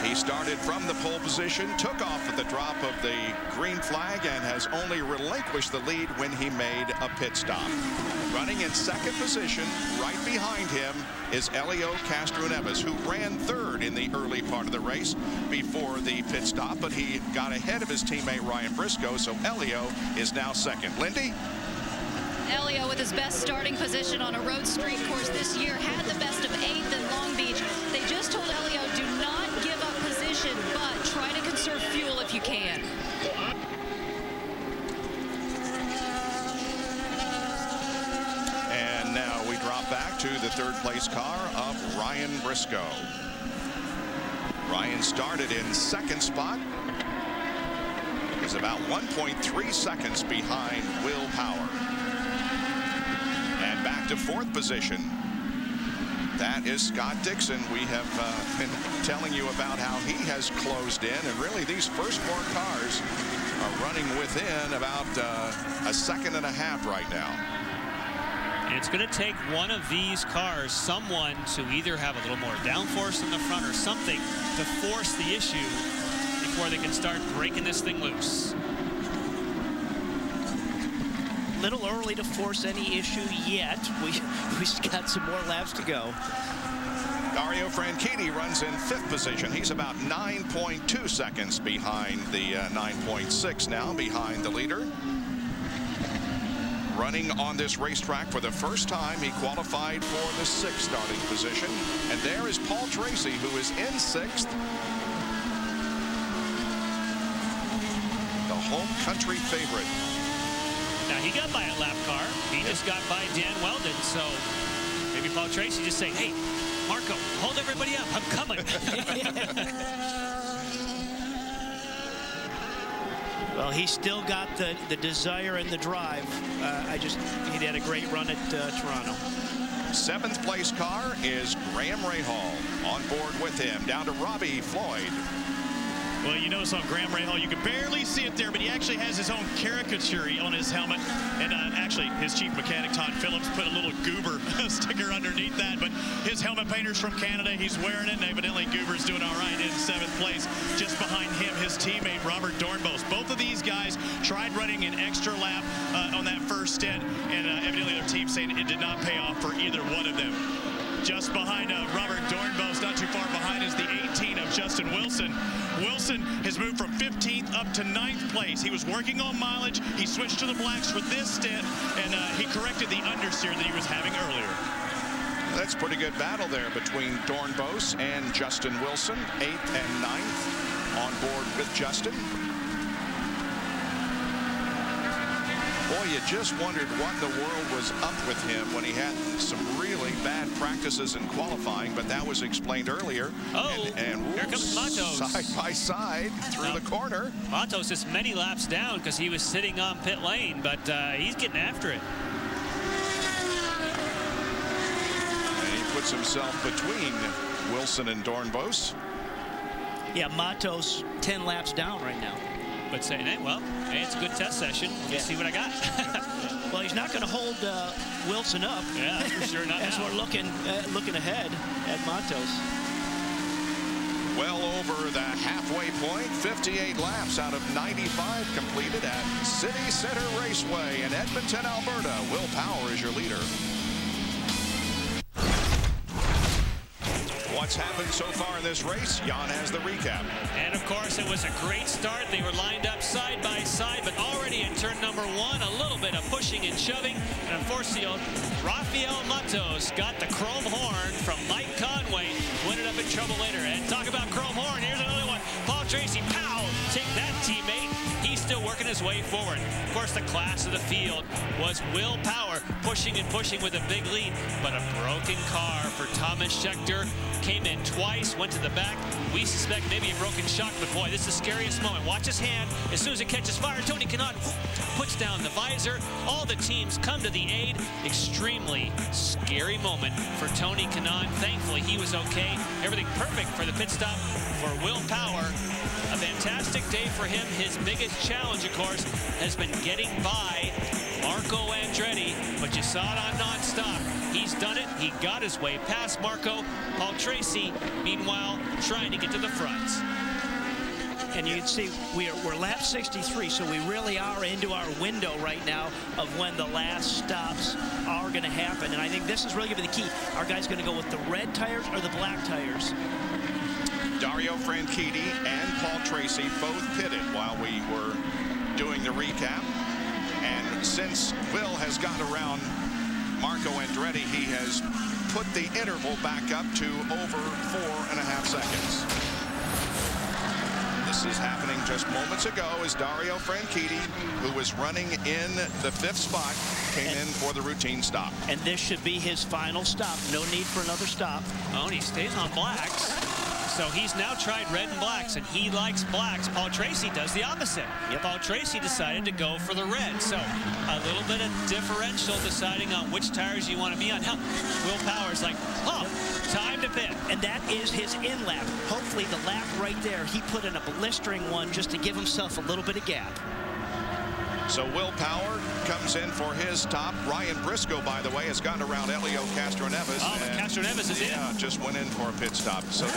He started from the pole position, took off at the drop of the green flag, and has only relinquished the lead when he made a pit stop. Running in second position, right behind him, is Elio Castroneves, who ran third in the early part of the race before the pit stop, but he got ahead of his teammate Ryan Briscoe, so Elio is now second. Lindy? Elio, with his best starting position on a road street course this year, had the best of 8th in Long Beach. They just told Elio, do not give up position, but try to conserve fuel if you can. And now we drop back to the third place car of Ryan Briscoe. Ryan started in second spot. Is about 1.3 seconds behind Will Power. And back to fourth position. That is Scott Dixon. We have been telling you about how he has closed in, and really these first four cars are running within about a second and a half right now. And it's going to take one of these cars, someone, to either have a little more downforce in the front or something to force the issue before they can start breaking this thing loose. Little early to force any issue yet. We've got some more laps to go. Dario Franchitti runs in fifth position. He's about 9.2 seconds behind the 9.6 now behind the leader. Running on this racetrack for the first time, he qualified for the sixth starting position. And there is Paul Tracy, who is in sixth. The home country favorite. Now, he got by a lap car. He just got by Dan Weldon. So maybe Paul Tracy just saying, hey, Marco, hold everybody up. I'm coming. Well, he still got the desire and the drive. He had a great run at Toronto. Seventh place car is Graham Rahal. On board with him, down to Robbie Floyd. Well, you notice on Graham Rahal, you can barely see it there, but he actually has his own caricature on his helmet. And actually, his chief mechanic, Todd Phillips, put a little Goober sticker underneath that. But his helmet painter's from Canada. He's wearing it, and evidently Goober's doing all right in seventh place. Just behind him, his teammate, Robert Dornbos. Both of these guys tried running an extra lap on that first stint, and evidently their team saying it did not pay off for either one of them. Just behind Robert Dornbos, not too far behind, is the 18 of Justin Wilson. Wilson has moved from 15th up to 9th place. He was working on mileage. He switched to the blacks for this stint, and he corrected the understeer that he was having earlier. That's a pretty good battle there between Dornbos and Justin Wilson, 8th and 9th on board with Justin. Boy, you just wondered what in the world was up with him when he had some really bad practices in qualifying, but that was explained earlier. Oh, and here comes Matos. Side by side through the corner. Matos is many laps down because he was sitting on pit lane, but he's getting after it. And he puts himself between Wilson and Dornbos. Yeah, Matos 10 laps down right now. But saying, hey, well, hey, it's a good test session. Let's see what I got. Well, he's not going to hold Wilson up. Yeah, for sure not. As we're looking ahead at Matos. Well over the halfway point, 58 laps out of 95 completed at City Center Raceway in Edmonton, Alberta. Will Power is your leader. what's happened so far in this race, Jan has the recap. And of course, it was a great start. They were lined up side by side, but already in turn number 1, a little bit of pushing and shoving. And unfortunately, Rafael Matos got the chrome horn from Mike Conway, who ended up in trouble later. And talk about chrome horn, here's another one. Paul Tracy, pow, take that, teammate. He's still working his way forward. Of course, the class of the field was Will Power, pushing and pushing with a big lead, but a broken car for Thomas Schechter. Came in twice, went to the back. We suspect maybe a broken shock, but boy, this is the scariest moment. Watch his hand. As soon as it catches fire, Tony Kanaan puts down the visor. All the teams come to the aid. Extremely scary moment for Tony Kanaan. Thankfully, he was okay. Everything perfect for the pit stop for Will Power. A fantastic day for him. His biggest challenge, of course, has been getting by Marco Andretti, but you saw it on nonstop. He's done it. He got his way past Marco. Paul Tracy, meanwhile, trying to get to the front. And you can see we're lap 63, so we really are into our window right now of when the last stops are going to happen. And I think this is really going to be the key. Our guy's going to go with the red tires or the black tires. Dario Franchitti and Paul Tracy both pitted while we were doing the recap. And since Will has got around Marco Andretti, he has put the interval back up to over 4.5 seconds. This is happening just moments ago as Dario Franchitti, who was running in the 5th spot, came in for the routine stop. And this should be his final stop. No need for another stop. Oh, and he stays on blacks. So he's now tried red and blacks, and he likes blacks. Paul Tracy does the opposite. Yep. Paul Tracy decided to go for the red. So a little bit of differential deciding on which tires you want to be on. Will Power's like, oh, time to pit. And that is his in lap. Hopefully the lap right there, he put in a blistering one just to give himself a little bit of gap. So Will Power comes in for his top. Ryan Briscoe, by the way, has gotten around Elio Castroneves. Oh, Castroneves is in. Yeah, just went in for a pit stop. So did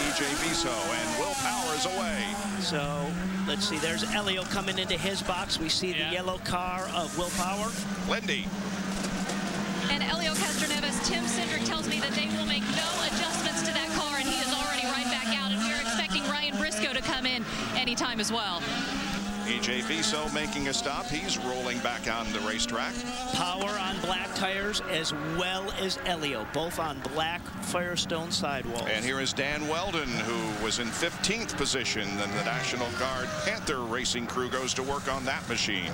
EJ Viso, and Will Power is away. So let's see, there's Elio coming into his box. We see the yellow car of Will Power. Lindy. And Elio Castroneves, Tim Cindric tells me that they will make no adjustments to that car, and he is already right back out. And we're expecting Ryan Briscoe to come in anytime as well. EJ Viso making a stop. He's rolling back on the racetrack. Power on black tires as well as Elio, both on black Firestone sidewalls. And here is Dan Weldon, who was in 15th position. Then the National Guard Panther Racing crew goes to work on that machine.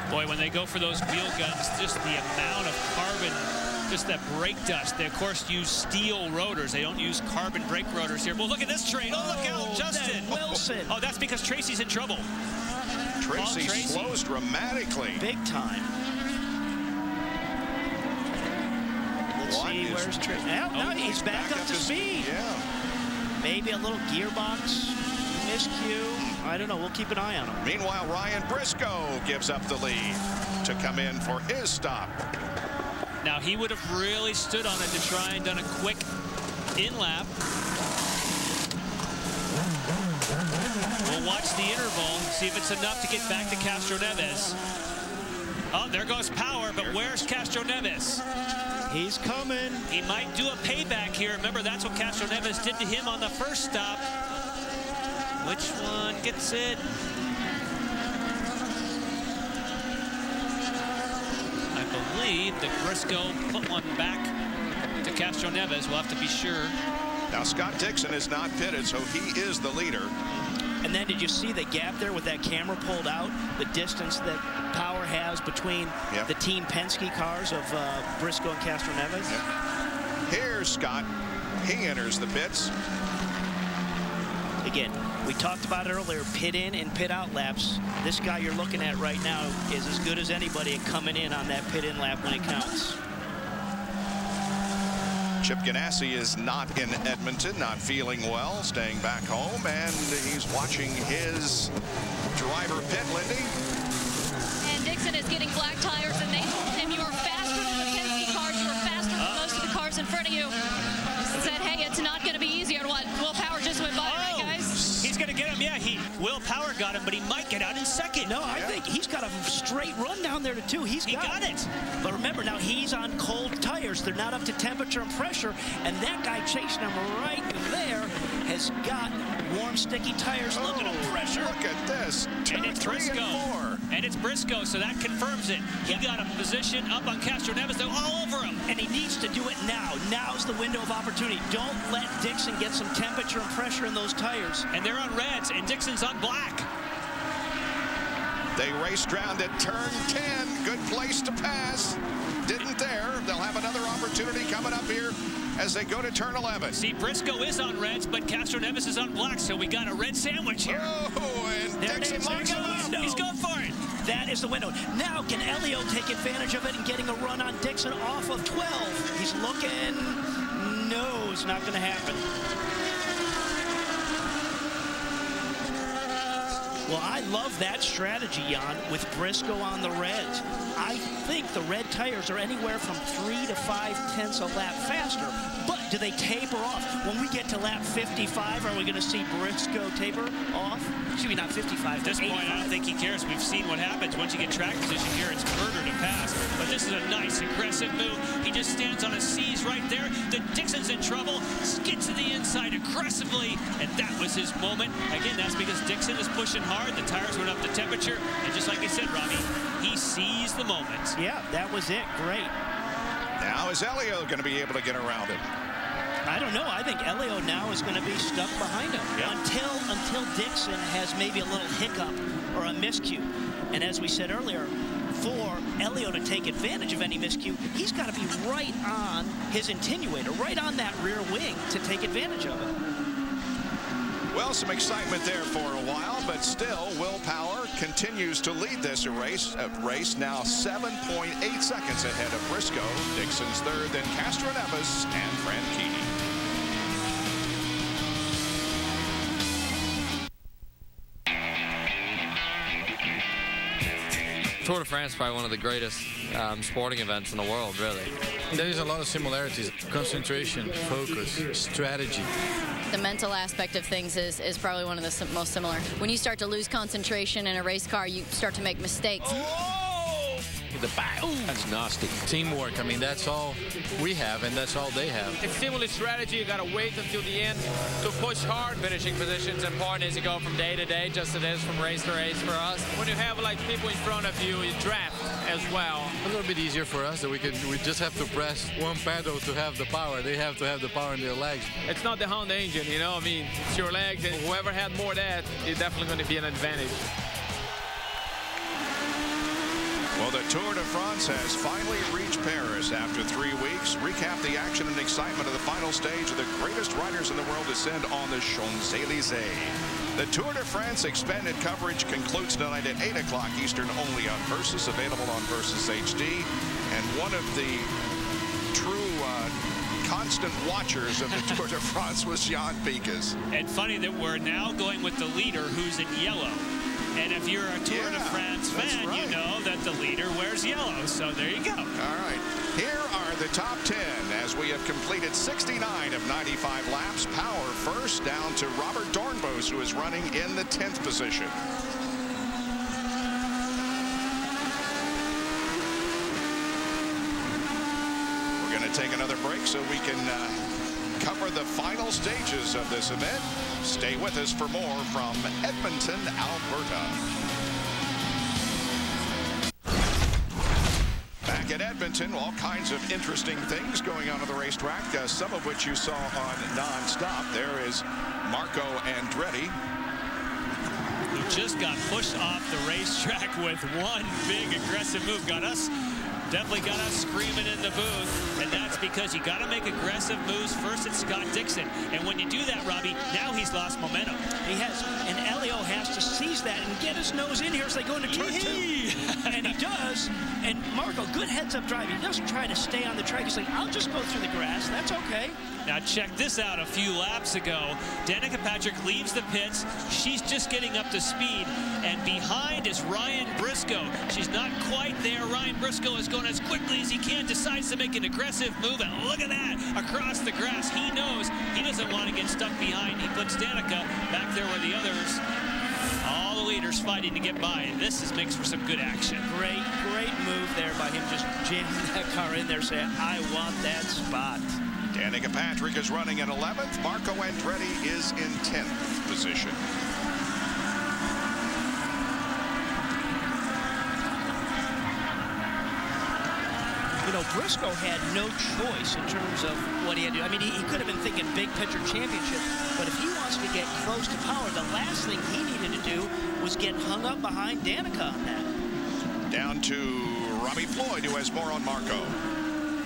Boy, when they go for those wheel guns, just the amount of carbon, just that brake dust. They, of course, use steel rotors. They don't use carbon brake rotors here. Well, look at this train. Oh, look out, Justin. Wilson. Oh, that's because Tracy's in trouble. Tracy slows dramatically. Big time. Let's see, where's Tracy? Now he's back up to speed. Yeah. Maybe a little gearbox miscue. I don't know. We'll keep an eye on him. Meanwhile, Ryan Briscoe gives up the lead to come in for his stop. Now, he would have really stood on it to try and done a quick in-lap. We'll watch the interval, see if it's enough to get back to Castroneves. Oh, there goes Power, but where's Castroneves? He's coming. He might do a payback here. Remember, that's what Castroneves did to him on the first stop. Which one gets it? I believe that Briscoe put one back to Castroneves. We'll have to be sure. Now, Scott Dixon is not pitted, so he is the leader. And then did you see the gap there with that camera pulled out? The distance that Power has between the Team Penske cars of Briscoe and Castroneves? Yep. Here's Scott. He enters the pits. Again, we talked about it earlier, pit in and pit out laps. This guy you're looking at right now is as good as anybody at coming in on that pit in lap when it counts. Chip Ganassi is not in Edmonton, not feeling well, staying back home, and he's watching his driver pit, Lindy. And Dixon is getting black tires, and they told him you are faster than the Penske cars, you are faster than most of the cars in front of you. Said, hey, it's not going to be easier. And what? Will Power just went by, right, guys? He's going to get him. Yeah, Will Power got him, but he might get out in second. No, I think he's got a straight run down there to 2. He got it. But remember, now he's on cold tires. They're not up to temperature and pressure. And that guy chasing him right there has got warm, sticky tires. Look at him pressure. Look at this. And it's Briscoe. And it's Briscoe, so that confirms it. He got a position up on Castro Neves. They're all over him. And he needs to do it now. Now's the window of opportunity. Don't let Dixon get some temperature and pressure in those tires. And they're on reds, and Dixon's on black. They raced round at turn 10. Good place to pass. Didn't there. They'll have another opportunity coming up here as they go to turn 11. See, Briscoe is on reds, but Castro Neves is on black, so we got a red sandwich here. Oh, and Dixon lines him up. He's going for it. That is the window. Now can Elio take advantage of it and getting a run on Dixon off of 12? He's looking. No, it's not going to happen. Well, I love that strategy, Jan, with Briscoe on the reds. I think the red tires are anywhere from 3 to 5 tenths a lap faster. But do they taper off? When we get to lap 55, are we going to see Briscoe taper off? Excuse me, not 55. At this point, I don't think he cares. We've seen what happens once you get track position here. It's murder to pass. But this is a nice, aggressive move. He just stands on his C's right there. The Dixon's in trouble. Skids to the inside aggressively. And that was his moment. Again, that's because Dixon is pushing hard. The tires went up to temperature. And just like you said, Robbie, he seized the moment. Yeah, that was it. Great. Now is Elio going to be able to get around him? I don't know. I think Elio now is going to be stuck behind him until Dixon has maybe a little hiccup or a miscue. And as we said earlier, for Elio to take advantage of any miscue, he's got to be right on his attenuator, right on that rear wing to take advantage of it. Well, some excitement there for a while, but still, Will Power continues to lead this race now 7.8 seconds ahead of Briscoe. Dixon's third, then Castro Neves and Franchitti. Tour de France is probably one of the greatest sporting events in the world, really. There's a lot of similarities. Concentration, focus, strategy. The mental aspect of things is probably one of the most similar. When you start to lose concentration in a race car, you start to make mistakes. The back. That's nasty. Teamwork. I mean, that's all we have, and that's all they have. It's similar strategy. You got to wait until the end to push hard. Finishing positions important as you go from day to day, just as it is from race to race for us. When you have like people in front of you, you draft as well. A little bit easier for us that we just have to press one pedal to have the power. They have to have the power in their legs. It's not the Honda engine, you know. I mean, it's your legs, and whoever had more of that is definitely going to be an advantage. Well, the Tour de France has finally reached Paris after 3 weeks. Recap the action and excitement of the final stage of the greatest riders in the world descend on the Champs-Élysées. The Tour de France expanded coverage concludes tonight at 8 o'clock Eastern only on Versus, available on Versus HD. And one of the true constant watchers of the Tour de France was Jan Pikas. And funny that we're now going with the leader who's in yellow. And if you're a Tour de France fan, you know that the leader wears yellow. So there you go. All right. Here are the top 10 as we have completed 69 of 95 laps. Power first, down to Robert Dornbos, who is running in the 10th position. We're going to take another break so we can cover the final stages of this event. Stay with us for more from Edmonton, Alberta. Back at Edmonton, all kinds of interesting things going on the racetrack, some of which you saw on nonstop. There is Marco Andretti, who just got pushed off the racetrack with one big aggressive move. Definitely got us screaming in the booth, and that's because you got to make aggressive moves first at Scott Dixon. And when you do that, Robbie, now he's lost momentum. He has, and Elio has to seize that and get his nose in here as they go into turn 2. And he does. And Marco, good heads-up driving. He doesn't try to stay on the track. He's like, I'll just go through the grass. That's okay. Now check this out. A few laps ago, Danica Patrick leaves the pits. She's just getting up to speed, and behind is Ryan Briscoe. She's not quite there. Ryan Briscoe is going as quickly as he can, decides to make an aggressive move, and look at that, across the grass. He knows he doesn't want to get stuck behind. He puts Danica back there where the others all fellow leaders fighting to get by. This makes for some good action. Great move there by him, just jamming that car in there, saying, I want that spot. Danica Patrick is running in 11th. Marco Andretti is in 10th position. You know, Briscoe had no choice in terms of what he had to do. I mean, he could have been thinking big picture championship, but if he wants to get close to power, the last thing he needed to do was get hung up behind Danica on that. Down to Robbie Floyd, who has more on Marco.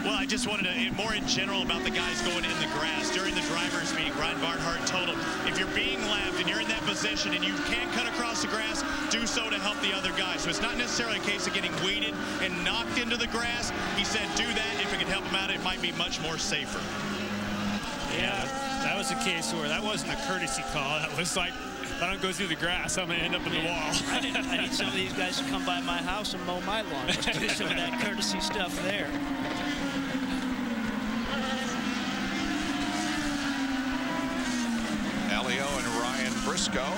Well, I just wanted to, more in general about the guys going in the grass. During the drivers' meeting, Ryan Barnhart told them, if you're being lapped and you're in that position and you can't cut across the grass, do so to help the other guys. So it's not necessarily a case of getting weeded and knocked into the grass. He said do that. If it could help him out, it might be much more safer. Yeah, that was a case where that wasn't a courtesy call. That was like, if I don't go through the grass, I'm going to end up in the wall. I need some of these guys to come by my house and mow my lawn. Let's do some of that courtesy stuff there. Elio and Ryan Briscoe.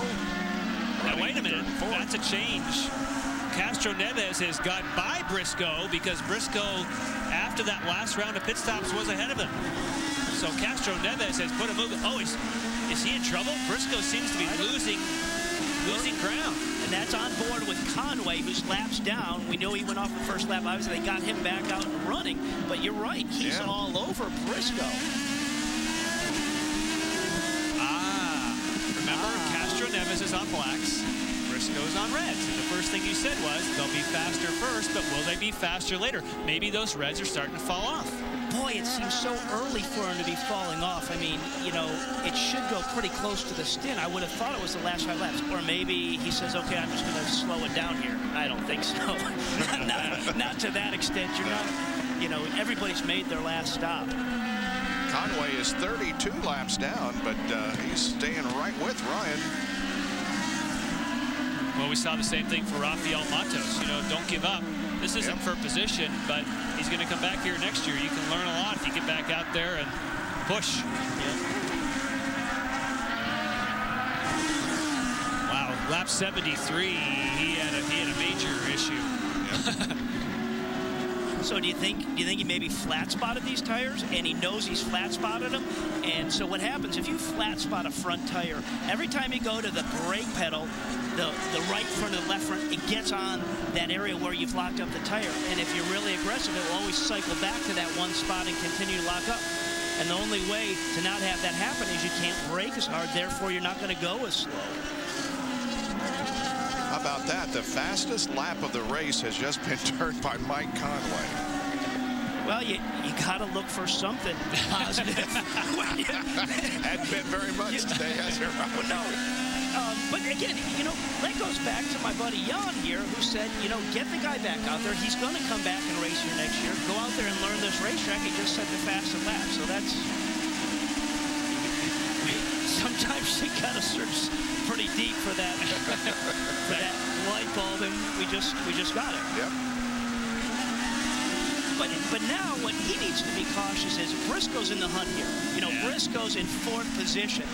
Now, wait a minute. That's a change. Castro Neves has got by Briscoe because Briscoe, after that last round of pit stops, was ahead of him. So Castro Neves has put a move. Oh, is he in trouble? Briscoe seems to be losing ground. And that's on board with Conway, who's laps down. We know he went off the first lap. Obviously, they got him back out and running. But you're right. He's all over Briscoe. Remember, Castro Neves is on blacks. Briscoe's on reds. And the first thing you said was they'll be faster first, but will they be faster later? Maybe those reds are starting to fall off. Boy, it seems so early for him to be falling off. I mean, you know, it should go pretty close to the stint. I would have thought it was the last 5 laps. Or maybe he says, okay, I'm just going to slow it down here. I don't think so. not to that extent. You're not, you know, everybody's made their last stop. Conway is 32 laps down, but he's staying right with Ryan. Well, we saw the same thing for Rafael Matos. You know, don't give up. This isn't for position, but he's going to come back here next year. You can learn a lot if you get back out there and push. Wow, lap 73, he had a major issue. So do you think he maybe flat spotted these tires and he knows he's flat spotted them? And so what happens if you flat spot a front tire, every time you go to the brake pedal, the right front or the left front, it gets on that area where you've locked up the tire. And if you're really aggressive, it will always cycle back to that one spot and continue to lock up. And the only way to not have that happen is you can't brake as hard, therefore you're not going to go as slow. How about that? The fastest lap of the race has just been turned by Mike Conway. Well, you got to look for something positive. Hadn't been very much today, has it? Well, no. But again, you know, that goes back to my buddy Jan here, who said, you know, get the guy back out there. He's going to come back and race here next year. Go out there and learn this racetrack. He just set the fastest lap. So that's... Sometimes you got to search pretty deep for that light bulb, and we just got it. Yep. But now what he needs to be cautious is Briscoe's in the hunt here. You know, Briscoe's in 4th position.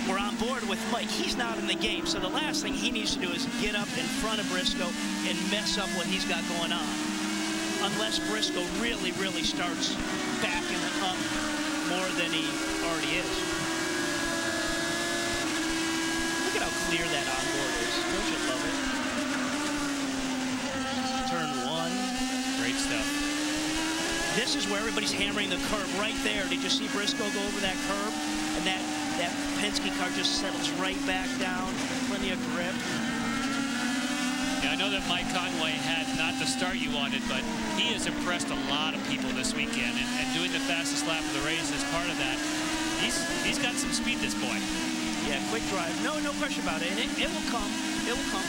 We're on board with Mike. He's not in the game. So the last thing he needs to do is get up in front of Briscoe and mess up what he's got going on. Unless Briscoe really, really starts backing up more than he already is. Look at how clear that onboard is. Don't you love it? Turn 1. Great stuff. This is where everybody's hammering the curb right there. Did you see Briscoe go over that curb? And that Penske car just settles right back down. Plenty of grip. Yeah, I know that Mike Conway had not the start you wanted, but he has impressed a lot of people this weekend. And doing the fastest lap of the race is part of that. He's got some speed, this boy. Yeah, quick drive. No question about it. And it will come. It will come.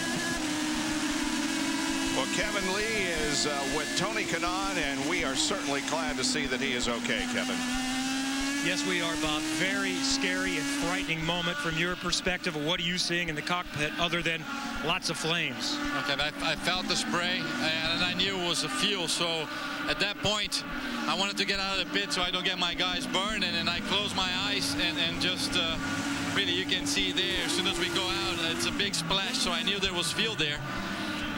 Well, Kevin Lee is with Tony Kanaan, and we are certainly glad to see that he is okay, Kevin. Yes, we are, Bob. Very scary and frightening moment from your perspective. What are you seeing in the cockpit other than lots of flames? Okay, I felt the spray, and I knew it was a fuel. So at that point, I wanted to get out of the pit so I don't get my guys burned. And I closed my eyes and just really, you can see there, as soon as we go out, it's a big splash, so I knew there was fuel there.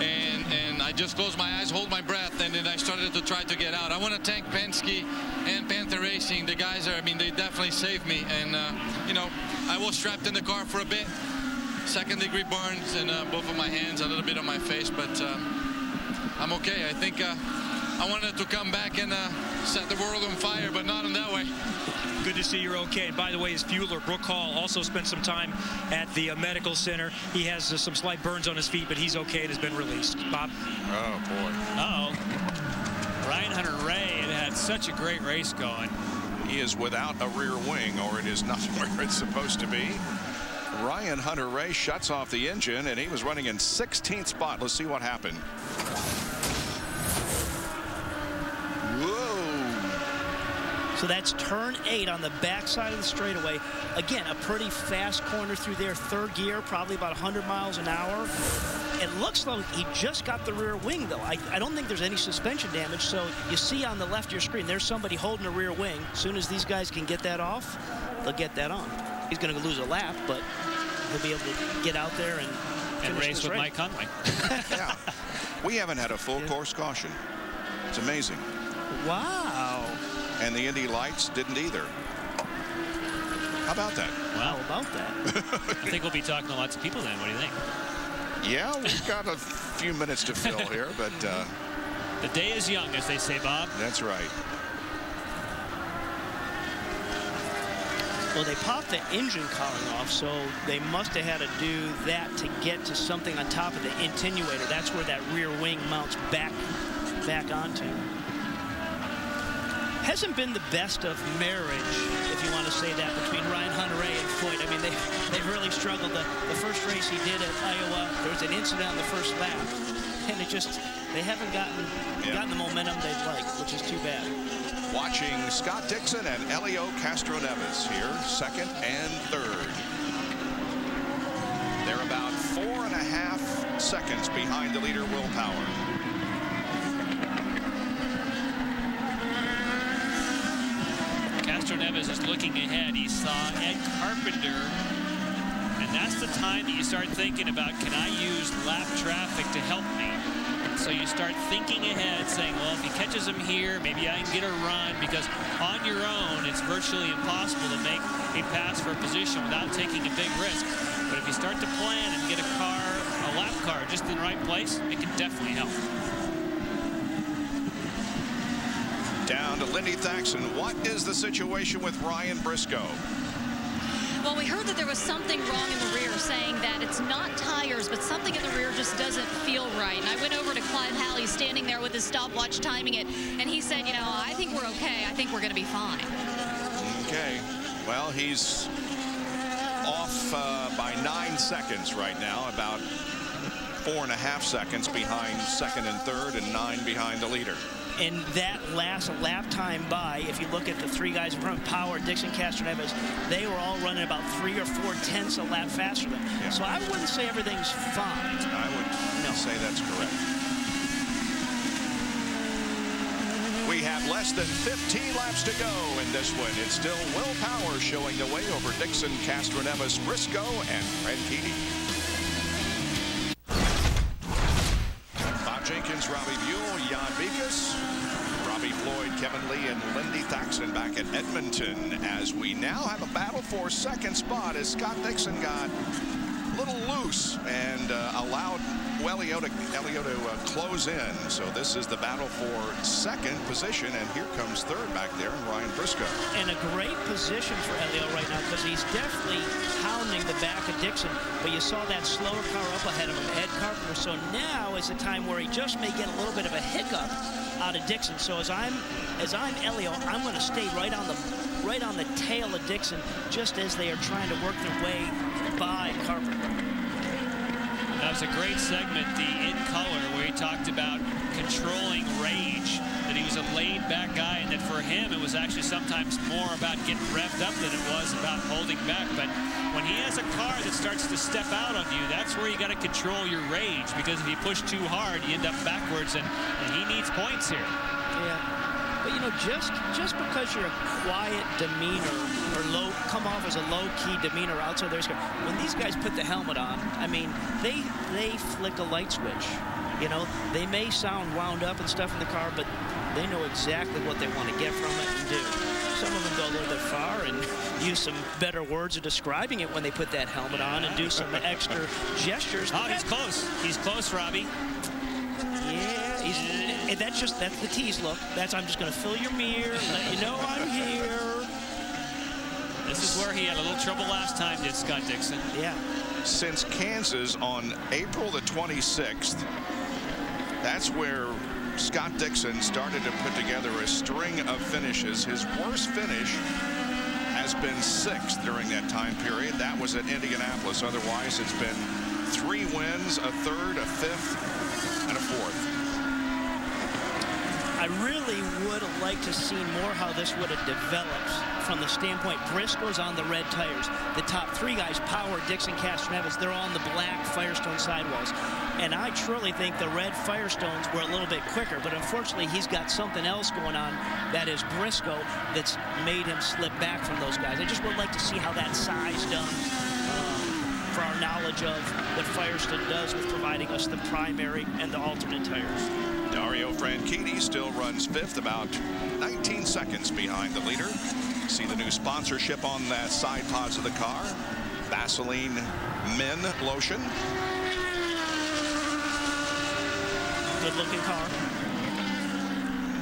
And I just closed my eyes, hold my breath, and then I started to try to get out. I want to thank Penske and Panther Racing. The guys are, I mean, they definitely saved me. And, you know, I was strapped in the car for a bit. Second-degree burns in both of my hands, a little bit on my face, but I'm okay. I think I wanted to come back and set the world on fire, but not in that way. Good to see you're okay. And by the way, his fueler, Brooke Hall, also spent some time at the medical center. He has some slight burns on his feet, but he's okay and has been released. Bob? Oh, boy. Uh-oh. Ryan Hunter-Reay had such a great race going. He is without a rear wing, or it is not where it's supposed to be. Ryan Hunter-Reay shuts off the engine, and he was running in 16th spot. Let's see what happened. So that's turn 8 on the backside of the straightaway. Again, a pretty fast corner through there, third gear, probably about 100 miles an hour. It looks like he just got the rear wing, though. I don't think there's any suspension damage. So you see on the left of your screen, there's somebody holding a rear wing. As soon as these guys can get that off, they'll get that on. He's going to lose a lap, but he'll be able to get out there and race with Mike Conway. Yeah. We haven't had a full course caution. It's amazing. Wow. And the Indy Lights didn't either. How about that? Wow. How about that? I think we'll be talking to lots of people then. What do you think? Yeah, we've got a few minutes to fill here, but... the day is young, as they say, Bob. That's right. Well, they popped the engine cowling off, so they must have had to do that to get to something on top of the attenuator. That's where that rear wing mounts back onto. Hasn't been the best of marriage, if you want to say that, between Ryan Hunter-Reay and Foyt. I mean, they've really struggled. The first race he did at Iowa, there was an incident on the first lap, and they haven't gotten the momentum they'd like, which is too bad. Watching Scott Dixon and Helio Castroneves here, second and third. They're about 4.5 seconds behind the leader, Will Power. Castroneves is looking ahead. He saw Ed Carpenter, and that's the time that you start thinking about, can I use lap traffic to help me? So you start thinking ahead, saying, well, if he catches him here, maybe I can get a run, because on your own, it's virtually impossible to make a pass for a position without taking a big risk. But if you start to plan and get a lap car just in the right place, it can definitely help. Down to Lindy Thaxton. What is the situation with Ryan Briscoe? Well, we heard that there was something wrong in the rear, saying that it's not tires, but something in the rear just doesn't feel right. And I went over to Clyde Halley, standing there with his stopwatch timing it, and he said, you know, I think we're okay. I think we're going to be fine. Okay. Well, he's off by 9 seconds right now, about 4.5 seconds behind second and third, and 9 behind the leader. And that last lap time by, if you look at the three guys in front, Power, Dixon, Castroneves, they were all running about 3 or 4 tenths a lap faster than. Yeah. So I wouldn't say everything's fine. I would say that's correct. We have less than 15 laps to go in this one. It's still Will Power showing the way over Dixon, Castroneves, Briscoe, and Fred Keating. Bob Jenkins, Robbie Buell, Jan Bikas, Robbie Floyd, Kevin Lee, and Lindy Thaxton back at Edmonton as we now have a battle for second spot as Scott Dixon got a little loose and allowed Helio to close in. So this is the battle for second position, and here comes third back there, Ryan Briscoe. In a great position for Helio right now, because he's definitely pounding the back of Dixon, but you saw that slower car up ahead of him, Ed Carpenter. So now is the time where he just may get a little bit of a hiccup out of Dixon. So as I'm Helio, I'm going to stay right on the tail of Dixon, just as they are trying to work their way by Carpenter. That was a great segment, the In Color, where he talked about controlling rage, that he was a laid-back guy, and that for him it was actually sometimes more about getting revved up than it was about holding back. But when he has a car that starts to step out on you, that's where you got to control your rage, because if you push too hard, you end up backwards, and he needs points here. Yeah. But, you know, just because you're a quiet demeanor or come off as a low-key demeanor outside the race car, when these guys put the helmet on, I mean, they flick a light switch. You know, they may sound wound up and stuff in the car, but they know exactly what they want to get from it and do. Some of them go a little bit far and use some better words of describing it when they put that helmet on and do some extra gestures. Oh, he's close. He's close, Robbie. Yeah, that's the tease look. I'm just going to fill your mirror, let you know I'm here. This is where he had a little trouble last time, did Scott Dixon. Yeah. Since Kansas on April the 26th, that's where Scott Dixon started to put together a string of finishes. His worst finish has been 6th during that time period. That was at Indianapolis. Otherwise, it's been 3 wins, a 3rd, a 5th, and a 4th. I really would have liked to see more how this would have developed from the standpoint. Briscoe's on the red tires. The top 3 guys, Power, Dixon, Castroneves, they're all on the black Firestone sidewalls. And I truly think the red Firestones were a little bit quicker, but unfortunately he's got something else going on, that is Briscoe, that's made him slip back from those guys. I just would like to see how that size done for our knowledge of what Firestone does with providing us the primary and the alternate tires. Dario Franchitti still runs 5th, about 19 seconds behind the leader. See the new sponsorship on the side pods of the car. Vaseline Men lotion. Good looking car.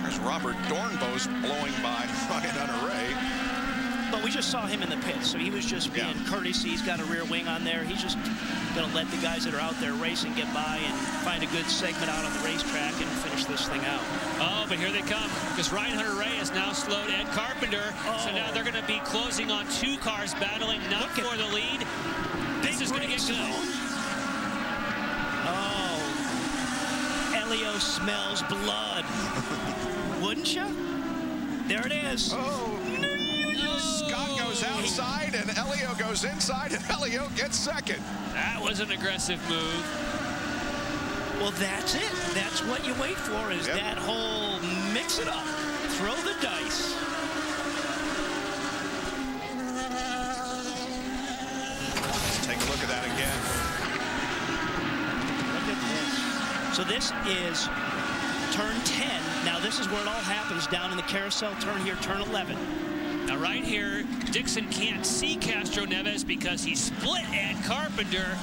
There's Robert Dornbos blowing by Ryan Hunter-Reay. But we just saw him in the pits, so he was just being courteous. He's got a rear wing on there. He's just going to let the guys that are out there racing get by and find a good segment out on the racetrack and finish this thing out. Oh, but here they come, because Ryan Hunter-Reay has now slowed Ed Carpenter. So now they're going to be closing on 2 cars, battling not for the lead. This is going to get good. Oh, Elio smells blood. Wouldn't you? There it is. Oh. Scott goes outside and Elio goes inside and Elio gets 2nd. That was an aggressive move. Well, that's it. That's what you wait for, is that whole mix it up. Throw the dice. Let's take a look at that again. Look at this. So this is turn 10. Now this is where it all happens, down in the carousel turn here, turn 11. Now right here, Dixon can't see Castroneves because he split Ed Carpenter,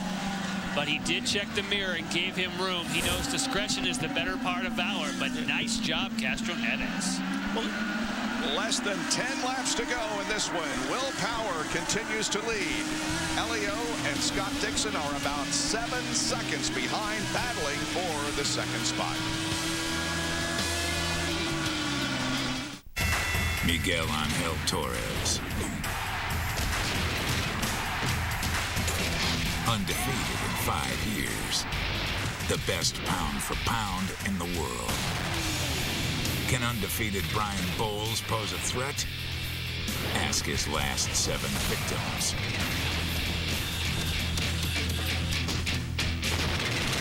but he did check the mirror and gave him room. He knows discretion is the better part of valor, but nice job, Castroneves. Well, less than 10 laps to go in this one. Will Power continues to lead. Elio and Scott Dixon are about 7 seconds behind, battling for the 2nd spot. Miguel Angel Torres. Undefeated in 5 years. The best pound for pound in the world. Can undefeated Brian Bowles pose a threat? Ask his last 7 victims.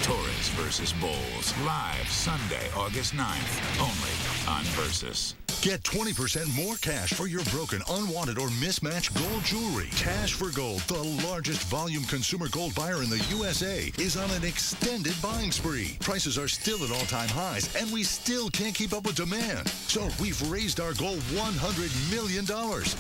Torres versus Bowles, live Sunday, August 9th, only on Versus. Get 20% more cash for your broken, unwanted, or mismatched gold jewelry. Cash for Gold, the largest volume consumer gold buyer in the USA, is on an extended buying spree. Prices are still at all-time highs, and we still can't keep up with demand. So we've raised our goal $100 million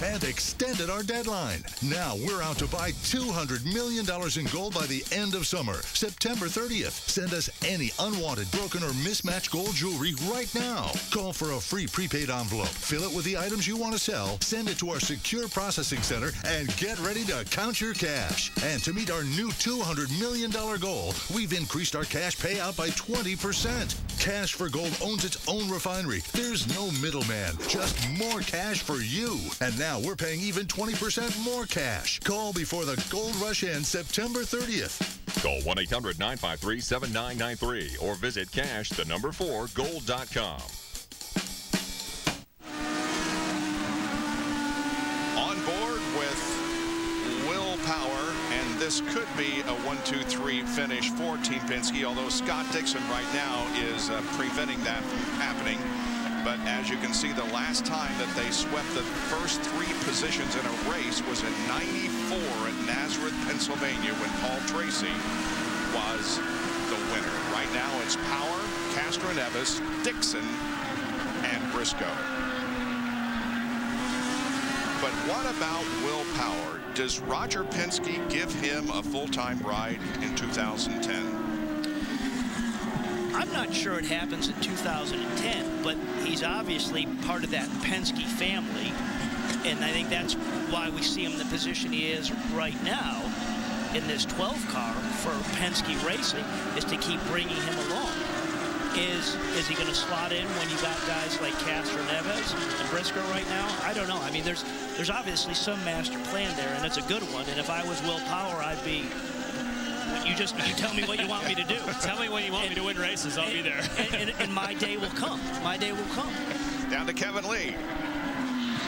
and extended our deadline. Now we're out to buy $200 million in gold by the end of summer, September 30th. Send us any unwanted, broken, or mismatched gold jewelry right now. Call for a free prepaid envelope. Fill it with the items you want to sell, send it to our secure processing center, and get ready to count your cash. And to meet our new $200 million goal, we've increased our cash payout by 20%. Cash for Gold owns its own refinery. There's no middleman, just more cash for you. And now we're paying even 20% more cash. Call before the gold rush ends September 30th. Call 1-800-953-7993 or visit cash4gold.com. On board with Will Power, and this could be a 1-2-3 finish for Team Penske, although Scott Dixon right now is preventing that from happening. But as you can see, the last time that they swept the first 3 positions in a race was in '94 at Nazareth, Pennsylvania, when Paul Tracy was the winner. Right now it's Power, Castro Neves, Dixon, and Briscoe. But what about Will Power? Does Roger Penske give him a full-time ride in 2010? I'm not sure it happens in 2010, but he's obviously part of that Penske family, and I think that's why we see him in the position he is right now in this 12 car for Penske Racing, is to keep bringing him along. Is he going to slot in when you got guys like Castro Neves and Briscoe right now? I don't know. I mean, there's obviously some master plan there, and it's a good one. And if I was Will Power, I'd be. You tell me what you want me to do. Tell me when you want me to win races. I'll be there. And my day will come. My day will come. Down to Kevin Lee.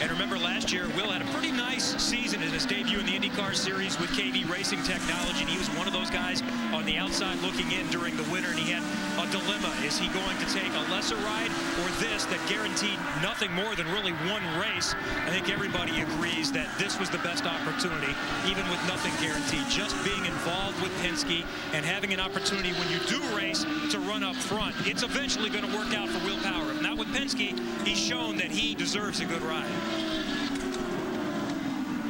And remember, last year, Will had a pretty nice season in his debut in the IndyCar Series with KV Racing Technology, and he was one of those guys on the outside looking in during the winter, and he had a dilemma. Is he going to take a lesser ride or this that guaranteed nothing more than really one race? I think everybody agrees that this was the best opportunity, even with nothing guaranteed. Just being involved with Penske and having an opportunity when you do race to run up front. It's eventually going to work out for Will Power. If not with Penske, he's shown that he deserves a good ride.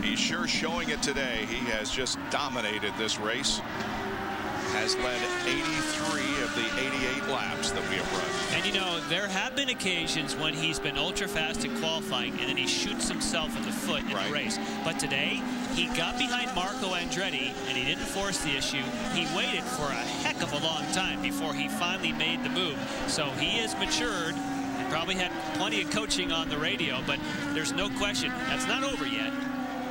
He's sure showing it today. He has just dominated this race. Has led 83 of the 88 laps that we have run. And you know, there have been occasions when he's been ultra fast in qualifying and then he shoots himself in the foot in the race. But today, he got behind Marco Andretti and he didn't force the issue. He waited for a heck of a long time before he finally made the move. So he has matured and probably had plenty of coaching on the radio, but there's no question that's not over yet.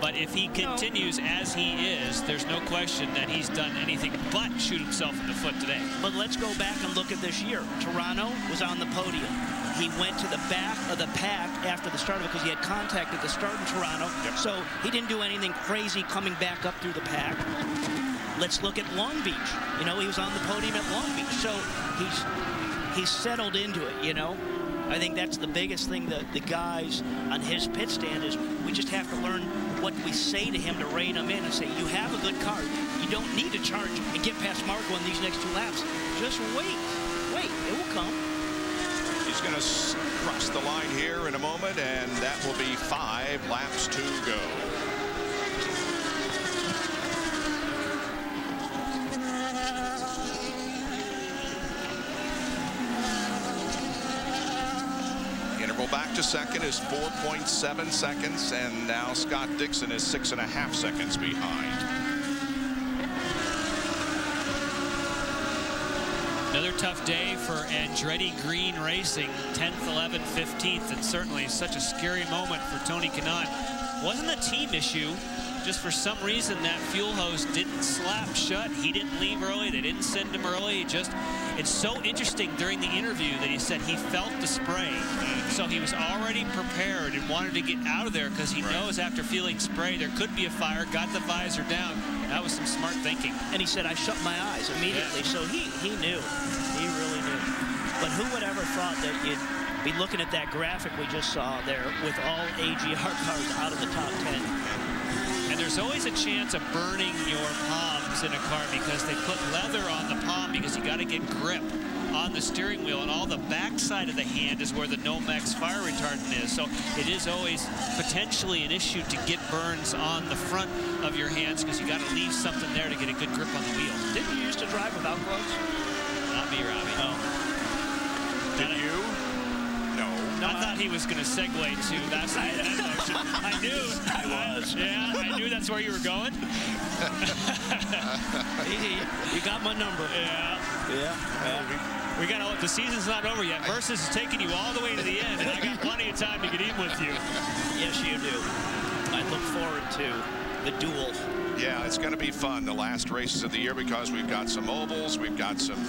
But if he continues as he is, there's no question that he's done anything but shoot himself in the foot today. But let's go back and look at this year. Toronto was on the podium. He went to the back of the pack after the start of it because he had contact at the start in Toronto. So he didn't do anything crazy coming back up through the pack. Let's look at Long Beach. You know, he was on the podium at Long Beach. So he's settled into it, you know. I think that's the biggest thing that the guys on his pit stand is we just have to learn what we say to him to rein him in and say, you have a good car. You don't need to charge and get past Marco in these next 2 laps. Just wait. Wait, it will come. He's going to cross the line here in a moment, and that will be 5 laps to go. Back to second is 4.7 seconds, and now Scott Dixon is 6.5 seconds behind. Another tough day for Andretti Green Racing, 10th, 11th, 15th, and certainly such a scary moment for Tony Kanaan. Wasn't a team issue. Just for some reason that fuel hose didn't slap shut. He didn't leave early. They didn't send him early. It's so interesting during the interview that he said he felt the spray. So he was already prepared and wanted to get out of there because he knows after feeling spray there could be a fire, got the visor down. That was some smart thinking. And he said, I shut my eyes immediately. So he knew. He really knew. But who would ever thought that you'd be looking at that graphic we just saw there with all AGR cars out of the top 10. And there's always a chance of burning your palms in a car because they put leather on the palm because you got to get grip on the steering wheel, and all the backside of the hand is where the Nomex fire retardant is. So it is always potentially an issue to get burns on the front of your hands because you got to leave something there to get a good grip on the wheel. Didn't you used to drive without gloves? Not me, Robbie. No. Did you? No. I thought he was going to segue to that side of that motion. I knew. I was. Yeah, I knew that's where you were going. You got my number. Yeah. Yeah. We got the season's not over yet. Versus is taking you all the way to the end, and I got plenty of time to get in with you. Yes, you do. I look forward to the duel. Yeah, it's going to be fun. The last races of the year because we've got some ovals, we've got some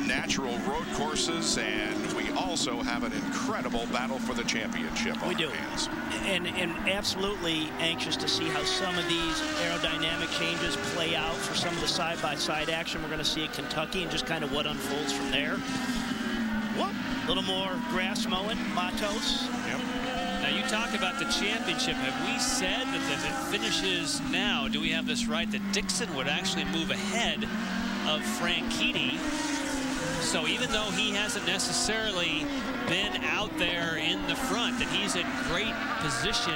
natural road courses, and we also have an incredible battle for the championship on we do. our hands. And absolutely anxious to see how some of these aerodynamic changes play out for some of the side-by-side action we're going to see at Kentucky and just kind of what unfolds from there. Well, A little more grass mowing, Matos. Yep. Now, you talk about the championship. Have we said that if it finishes now, do we have this right, that Dixon would actually move ahead of Franchitti? So even though he hasn't necessarily been out there in the front, that he's in great position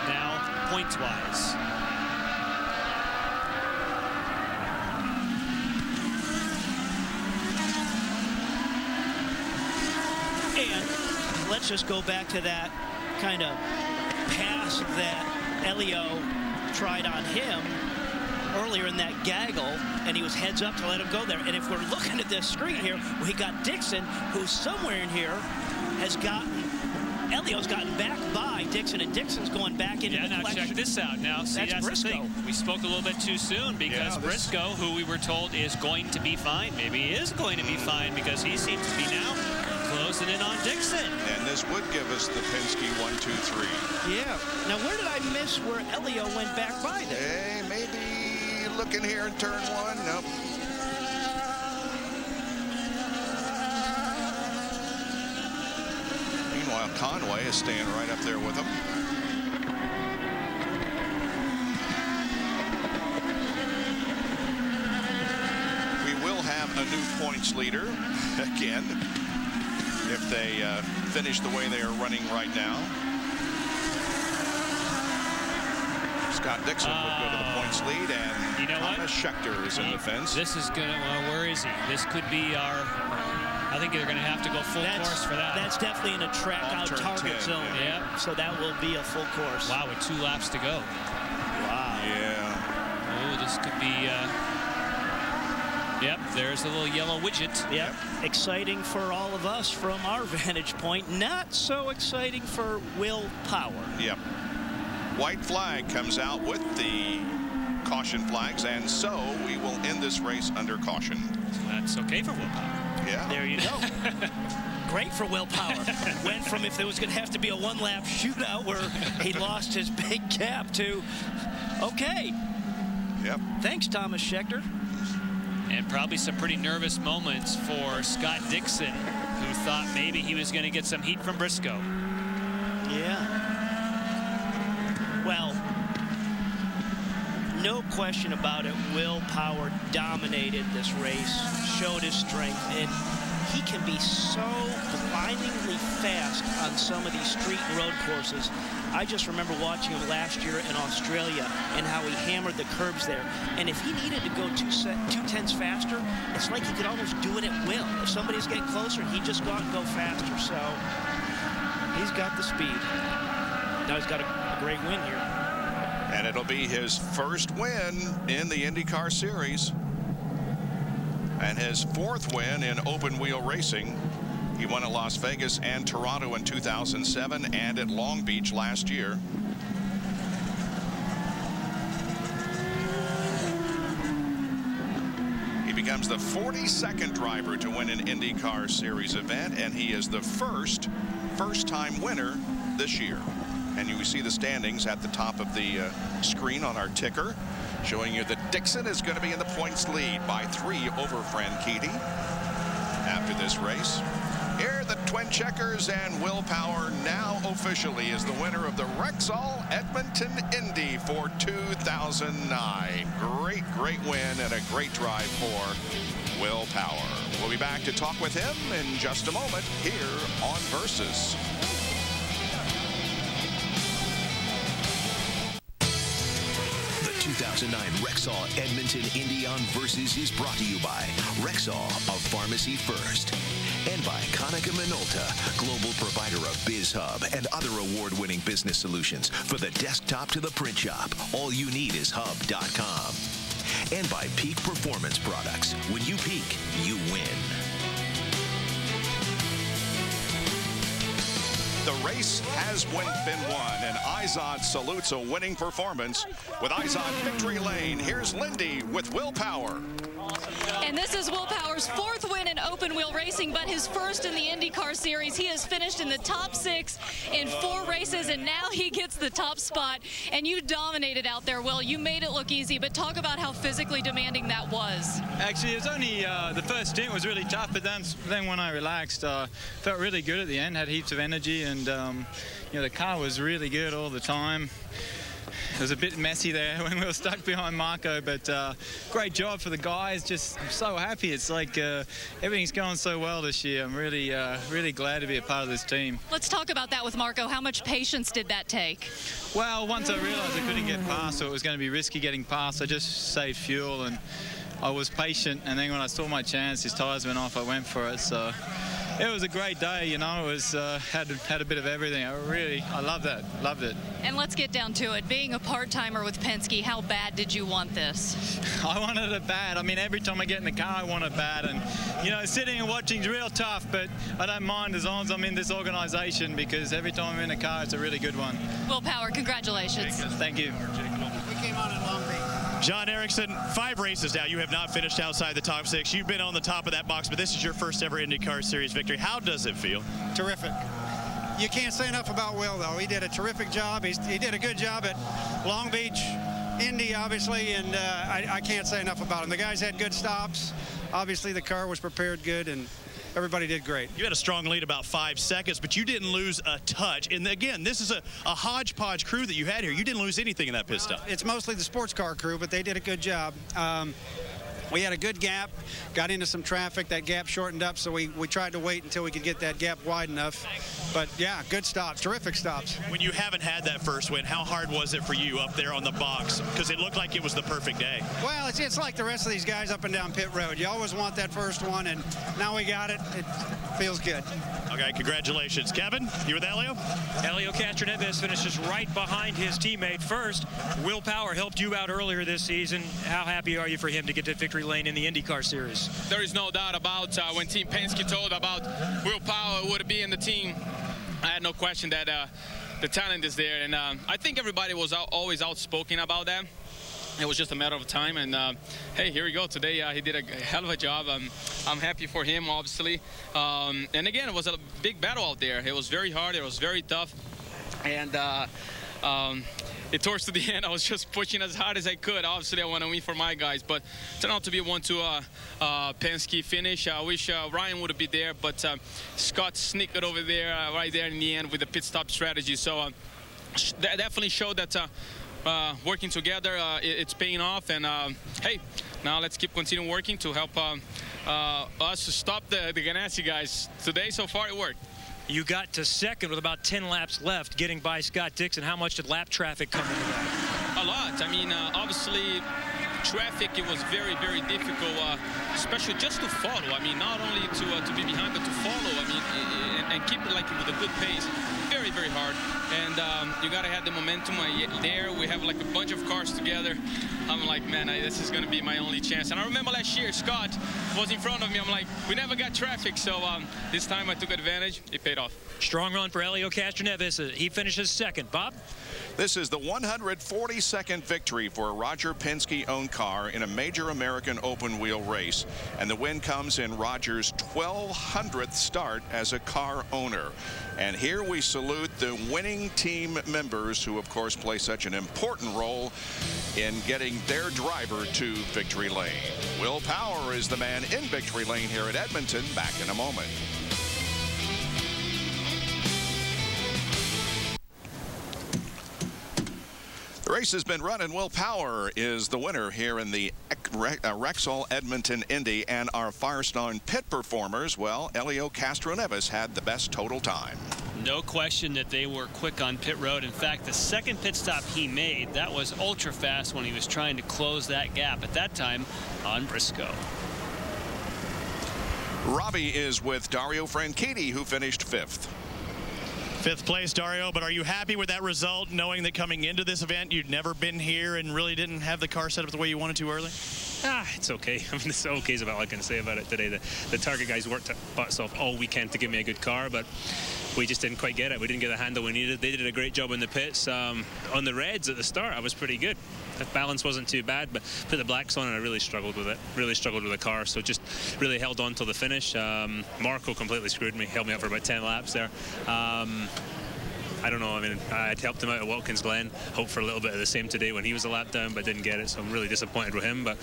now, points-wise. And let's just go back to that kind of pass that Elio tried on him earlier in that gaggle, and he was heads up to let him go there. And if we're looking at this screen here, we got Dixon, who's somewhere in here has gotten, Elio's gotten back by Dixon, and Dixon's going back into the now collection. check this out. Now, see, that's Briscoe. the thing. We spoke a little bit too soon because Briscoe, who we were told is going to be fine, maybe he is going to be fine because he seems to be now closing in on Dixon. And this would give us the Penske 1, 2, 3. Yeah. Now, where did I miss where Elio went back by there? Hey, maybe looking here in turn 1. Nope. Meanwhile, Conway is staying right up there with him. We will have a new points leader again if they finish the way they are running right now. Scott Dixon would go to the points lead, and you know Thomas Schechter is in the fence. This is going to, well, where is he? This could be our, I think they're going to have to go full course for that. That's definitely in a track out target zone. Yeah. So that will be a full course. Wow, with 2 laps to go. Wow. Yeah. Oh, this could be, yep, there's a little yellow widget. Yep. Exciting for all of us from our vantage point. Not so exciting for Will Power. Yep. White flag comes out with the caution flags, and so we will end this race under caution. That's okay for Will Power. Yeah. There you go. Great for Will Power. Went from if there was going to have to be a one-lap shootout where he lost his big gap to, okay. Yep. Thanks, Thomas Schechter. And probably some pretty nervous moments for Scott Dixon, who thought maybe he was going to get some heat from Briscoe. Yeah. Well, no question about it. Will Power dominated this race, showed his strength, and he can be so blindingly fast on some of these street and road courses. I just remember watching him last year in Australia and how he hammered the curbs there. And if he needed to go 2/10 faster, it's like he could almost do it at will. If somebody's getting closer, he'd just go out and go faster. So he's got the speed. Now he's got a great win here. And it'll be his first win in the IndyCar Series. And his 4th win in open wheel racing. He won at Las Vegas and Toronto in 2007 and at Long Beach last year. He becomes the 42nd driver to win an IndyCar Series event, and he is the first-time winner this year. And you see the standings at the top of the screen on our ticker, showing you that Dixon is going to be in the points lead by 3 over Franchitti after this race. Here are the Twin Checkers, and Will Power now officially is the winner of the Rexall Edmonton Indy for 2009. Great win and a great drive for Will Power. We'll be back to talk with him in just a moment here on Versus. The 2009 Rexall Edmonton Indy on Versus is brought to you by Rexall, a pharmacy first. And by Konica Minolta, global provider of BizHub and other award-winning business solutions for the desktop to the print shop. All you need is hub.com. And by Peak Performance Products. When you peak, you win. The race has been won, and Izod salutes a winning performance. With Izod victory lane, here's Lindy with Will Power. And this is Will Power's 4th win in open wheel racing, but his first in the IndyCar Series. He has finished in the top 6 in 4 races, and now he gets the top spot. And you dominated out there, Will. You made it look easy, but talk about how physically demanding that was. Actually, it was only the first stint was really tough, but then when I relaxed, felt really good at the end, had heaps of energy, and you know, the car was really good all the time. It was a bit messy there when we were stuck behind Marco, but great job for the guys. Just, I'm so happy. It's like everything's going so well this year. I'm really, really glad to be a part of this team. Let's talk about that with Marco. How much patience did that take? Well, once I realized I couldn't get past, so it was going to be risky getting past, I just saved fuel and I was patient. And then when I saw my chance, his tires went off, I went for it. So it was a great day, you know. It was had a bit of everything. I love that. Loved it. And let's get down to it. Being a part-timer with Penske, how bad did you want this? I wanted it bad. I mean, every time I get in the car, I want it bad. And, you know, sitting and watching is real tough, but I don't mind as long as I'm in this organization, because every time I'm in a car, it's a really good one. Will Power, congratulations. Thank you. We came on in Long Beach. John Erickson, 5 races now. You have not finished outside the top 6. You've been on the top of that box, but this is your first ever IndyCar Series victory. How does it feel? Terrific. You can't say enough about Will, though. He did a terrific job. He did a good job at Long Beach, Indy, obviously, and I can't say enough about him. The guys had good stops. Obviously, the car was prepared good, and everybody did great. You had a strong lead, about 5 seconds, but you didn't lose a touch. And again, this is a hodgepodge crew that you had here. You didn't lose anything in that pit stop. It's mostly the sports car crew, but they did a good job. We had a good gap, got into some traffic. That gap shortened up, so we tried to wait until we could get that gap wide enough. But, yeah, good stops, terrific stops. When you haven't had that first win, how hard was it for you up there on the box? Because it looked like it was the perfect day. Well, it's like the rest of these guys up and down pit road. You always want that first one, and now we got it. It feels good. Okay, congratulations. Kevin, you with Elio? Elio Castroneves finishes right behind his teammate first. Will Power helped you out earlier this season. How happy are you for him to get to victory lane in the IndyCar Series? There is no doubt about when Team Penske told about Will Power would be in the team, I had no question that the talent is there. And I think everybody was always outspoken about that. It was just a matter of time, and hey, here we go. Today he did a hell of a job. I'm happy for him, obviously. And again, it was a big battle out there. It was very hard. It was very tough. And it towards to the end, I was just pushing as hard as I could. Obviously, I want to win for my guys, but it turned out to be a 1-2 Penske finish. I wish Ryan would have been there, but Scott sneaked it over there right there in the end with the pit stop strategy. So that definitely showed that working together, it's paying off. And hey, now let's keep continuing working to help us to stop the Ganassi guys. Today, so far, it worked. You got to second with about 10 laps left, getting by Scott Dixon. How much did lap traffic come into that? A lot. I mean, obviously, traffic, it was very, very difficult, especially just to follow. I mean, not only to be behind, but to follow. I mean, and keep it like with a good pace. Very, very hard. And you got to have the momentum there. We have like a bunch of cars together. I'm like, man, this is going to be my only chance. And I remember last year, Scott was in front of me. I'm like, we never got traffic. So this time I took advantage. It paid off. Strong run for Elio Castroneves. He finishes second. Bob? This is the 142nd victory for a Roger Penske-owned car in a major American open-wheel race. And the win comes in Roger's 1,200th start as a car owner. And here we salute the winning team members who, of course, play such an important role in getting their driver to victory lane. Will Power is the man in victory lane here at Edmonton. Back in a moment. The race has been run, and Will Power is the winner here in the Rexall Edmonton Indy. And our Firestone pit performers, well, Elio Castroneves had the best total time. No question that they were quick on pit road. In fact, the second pit stop he made, that was ultra fast when he was trying to close that gap at that time on Briscoe. Robbie is with Dario Franchitti, who finished 5th. 5th place, Dario, but are you happy with that result, knowing that coming into this event you'd never been here and really didn't have the car set up the way you wanted to early? It's okay. I mean, it's okay is about all I can say about it today. The Target guys worked butts off all weekend to give me a good car, but we just didn't quite get it. We didn't get the handle we needed. They did a great job in the pits. On the reds at the start, I was pretty good. The balance wasn't too bad, but put the blacks on and I really struggled with it. Really struggled with the car, so just really held on till the finish. Marco completely screwed me, held me up for about 10 laps there. I don't know, I mean, I helped him out at Watkins Glen, hoped for a little bit of the same today when he was a lap down, but didn't get it, so I'm really disappointed with him. But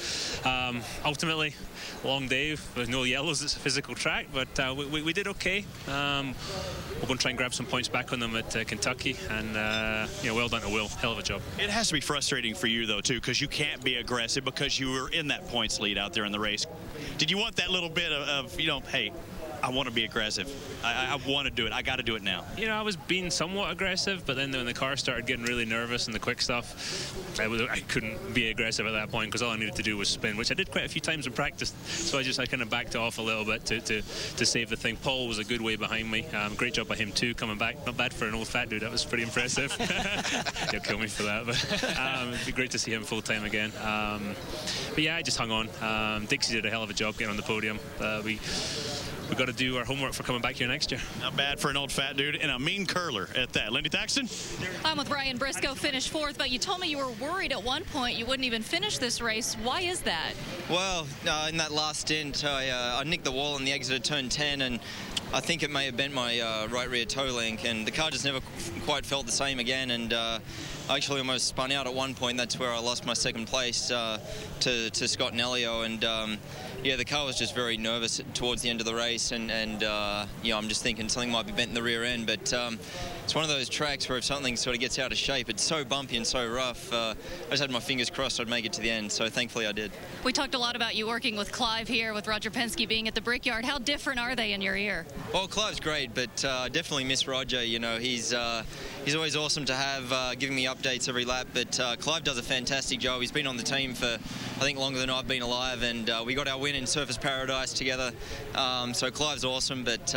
ultimately, long day with no yellows. It's a physical track, but we did okay. We're going to try and grab some points back on them at Kentucky, and well done to Will. Hell of a job. It has to be frustrating for you, though, too, because you can't be aggressive because you were in that points lead out there in the race. Did you want that little bit of hey, I want to be aggressive. I want to do it. I got to do it now. I was being somewhat aggressive, but then when the car started getting really nervous and the quick stuff, I couldn't be aggressive at that point because all I needed to do was spin, which I did quite a few times in practice. So I kind of backed off a little bit to save the thing. Paul was a good way behind me. Great job by him too, coming back. Not bad for an old fat dude. That was pretty impressive. He'll kill me for that, but it'd be great to see him full time again. But yeah, I just hung on. Dixie did a hell of a job getting on the podium. We've got to do our homework for coming back here next year. Not bad for an old fat dude and a mean curler at that. Lindy Thaxton? I'm with Ryan Briscoe, finished fourth, but you told me you were worried at one point you wouldn't even finish this race. Why is that? Well, in that last stint, I nicked the wall on the exit of turn 10, and I think it may have bent my right rear toe link, and the car just never quite felt the same again, and I actually almost spun out at one point. That's where I lost my second place to Scott and Elio, and yeah, the car was just very nervous towards the end of the race, and I'm just thinking something might be bent in the rear end, but it's one of those tracks where if something sort of gets out of shape, it's so bumpy and so rough. I just had my fingers crossed I'd make it to the end, so thankfully I did. We talked a lot about you working with Clive here, with Roger Penske being at the Brickyard. How different are they in your ear? Well, Clive's great, but definitely miss Roger. He's always awesome to have, giving me updates every lap, but Clive does a fantastic job. He's been on the team for, I think, longer than I've been alive, and we got our win in Surfers Paradise together. So Clive's awesome, but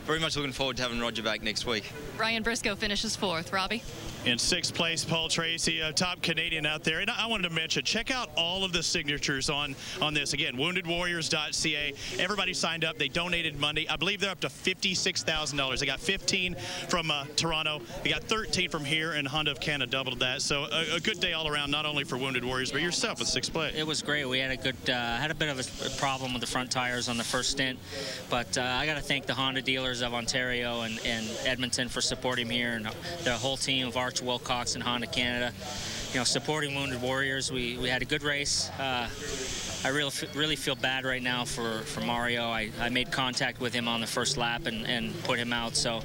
very much looking forward to having Roger back next week. Ryan Briscoe finishes fourth. Robbie? In sixth place, Paul Tracy, top Canadian out there. And I wanted to mention, check out all of the signatures on this. Again, woundedwarriors.ca. Everybody signed up. They donated money. I believe they're up to $56,000. They got 15 from Toronto. They got 13 from here, and Honda of Canada doubled that. So a good day all around, not only for Wounded Warriors, but yourself with sixth place. It was great. We had a good, had a bit of a problem with the front tires on the first stint, but I got to thank the Honda dealers of Ontario and Edmonton for supporting here, and the whole team of Arch Wilcox and Honda Canada, supporting Wounded Warriors. We had a good race. I really feel bad right now for Mario. I made contact with him on the first lap and put him out, so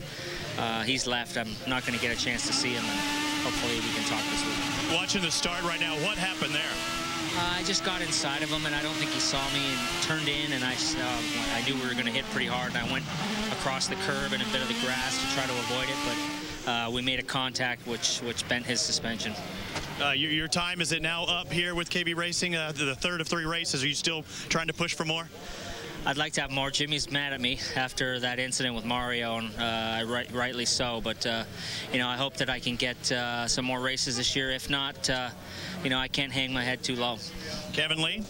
he's left. I'm not going to get a chance to see him, and hopefully we can talk this week. Watching the start right now, what happened there? I just got inside of him, and I don't think he saw me, and turned in, and I knew we were going to hit pretty hard, and I went across the curb and a bit of the grass to try to avoid it, but we made a contact which bent his suspension. Your time, is it now up here with KB Racing, the third of 3 races? Are you still trying to push for more? I'd like to have more. Jimmy's mad at me after that incident with Mario, and rightly so. But I hope that I can get some more races this year. If not, I can't hang my head too low. Kevin Lee.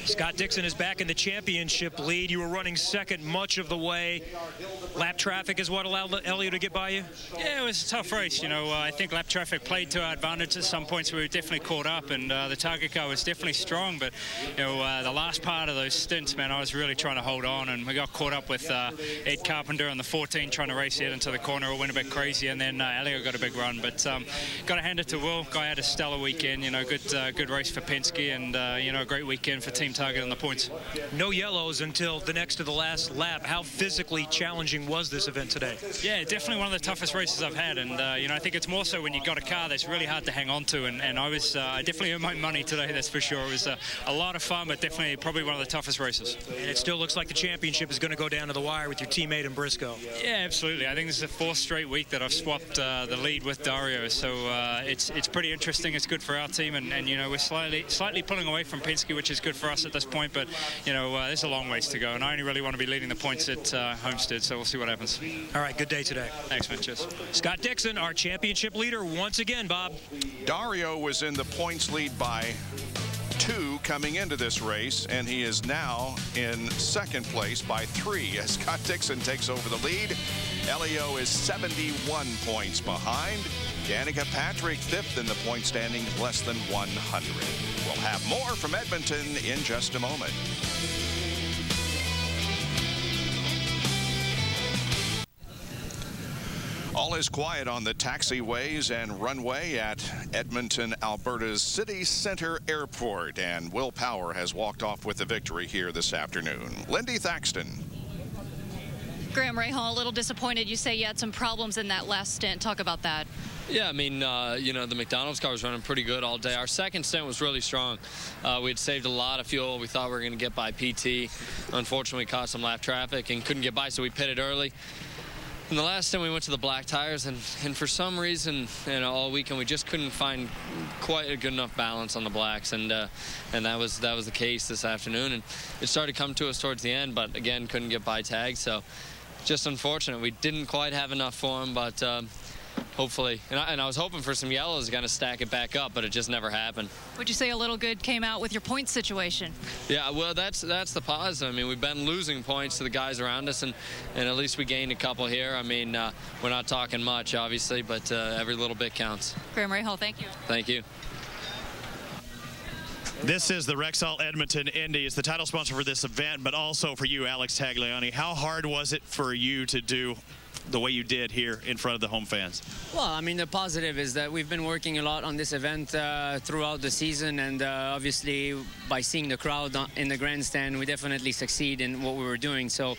Scott Dixon is back in the championship lead. You were running second much of the way. Lap traffic is what allowed Elio to get by you? Yeah, it was a tough race. I think lap traffic played to our advantage. At some points we were definitely caught up, and the target car was definitely strong. But the last part of those stints, man, I was really trying to hold on, and we got caught up with Ed Carpenter on the 14 trying to race it into the corner. It went a bit crazy, and then Elio got a big run. But got to hand it to Will. Guy had a stellar weekend. Good race for Penske, and a great weekend for Team Target on the points. No yellows until the next to the last lap. How physically challenging was this event today? Yeah, definitely one of the toughest races I've had, and I think it's more so when you've got a car that's really hard to hang on to, and I definitely earned my money today, that's for sure. It was a lot of fun, but definitely probably one of the toughest races. And it still looks like the championship is going to go down to the wire with your teammate in Briscoe. Yeah, absolutely. I think this is the 4th straight week that I've swapped the lead with Dario, so it's pretty interesting. It's good for our team, and we're slightly pulling away from Penske, which is good for us at this point, but there's a long ways to go, and I only really want to be leading the points at Homestead, so we'll see what happens. All right, good day today. Thanks, man. Cheers. Scott Dixon, our championship leader once again, Bob. Dario was in the points lead by 2. coming into this race, and he is now in second place by 3 as Scott Dixon takes over the lead. Elio is 71 points behind. Danica Patrick 5th in the point standing, less than 100. We'll have more from Edmonton in just a moment. All is quiet on the taxiways and runway at Edmonton, Alberta's City Center Airport, and Will Power has walked off with the victory here this afternoon. Lindy Thaxton. Graham Rahal, a little disappointed. You say you had some problems in that last stint. Talk about that. Yeah, I mean, the McDonald's car was running pretty good all day. Our second stint was really strong. We had saved a lot of fuel. We thought we were going to get by PT. Unfortunately, we caught some lap traffic and couldn't get by, so we pitted early. And the last time we went to the black tires, and for some reason, all weekend we just couldn't find quite a good enough balance on the blacks, and that was the case this afternoon. And it started to come to us towards the end, but again, couldn't get by tags. So just unfortunate. We didn't quite have enough for them, but hopefully, and I was hoping for some yellows to kind of stack it back up, but it just never happened. Would you say a little good came out with your point situation? Yeah, well, that's the positive. I mean, we've been losing points to the guys around us, and at least we gained a couple here. I mean, we're not talking much, obviously, but every little bit counts. Graham Rahal, thank you. Thank you. This is the Rexall Edmonton Indy. It's the title sponsor for this event, but also for you, Alex Tagliani. How hard was it for you to do the way you did here in front of the home fans? Well, I mean, the positive is that we've been working a lot on this event throughout the season, and obviously by seeing the crowd in the grandstand, we definitely succeed in what we were doing. So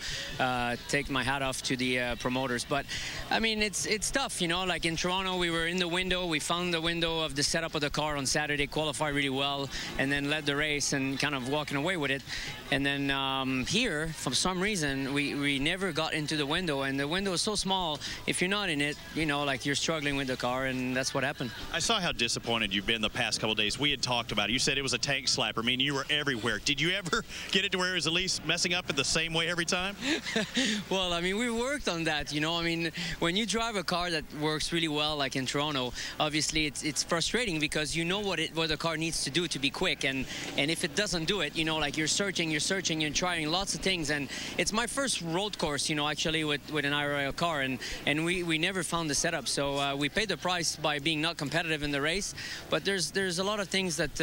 take my hat off to the promoters. But I mean, it's tough, like in Toronto, we were in the window. We found the window of the setup of the car on Saturday, qualified really well, and then led the race and kind of walking away with it. And then here, for some reason, we never got into the window, and the window is so small. If you're not in it, like you're struggling with the car, and that's what happened. I saw how disappointed you've been the past couple of days. We had talked about it. You said it was a tank slapper. I mean, you were everywhere. Did you ever get it to where it was at least messing up in the same way every time? Well, I mean, we worked on that, I mean, when you drive a car that works really well, like in Toronto, obviously it's frustrating because you know what the car needs to do to be quick, and if it doesn't do it, like you're searching, you're trying lots of things. And it's my first road course, actually with an IRL car, and we never found the setup. So we paid the price by being not competitive in the race. But there's a lot of things that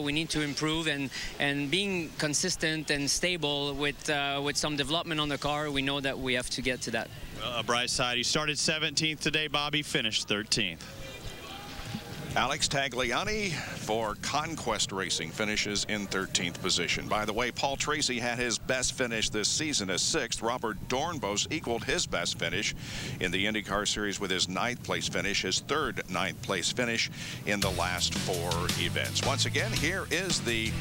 we need to improve, and being consistent and stable with some development on the car, we know that we have to get to that. Well, a bright side, you started 17th today, Bobby, finished 13th. Alex Tagliani for Conquest Racing finishes in 13th position. By the way, Paul Tracy had his best finish this season as 6th. Robert Dornbos equaled his best finish in the IndyCar Series with his 9th place finish, his third 9th place finish in the last 4 events. Once again, here is the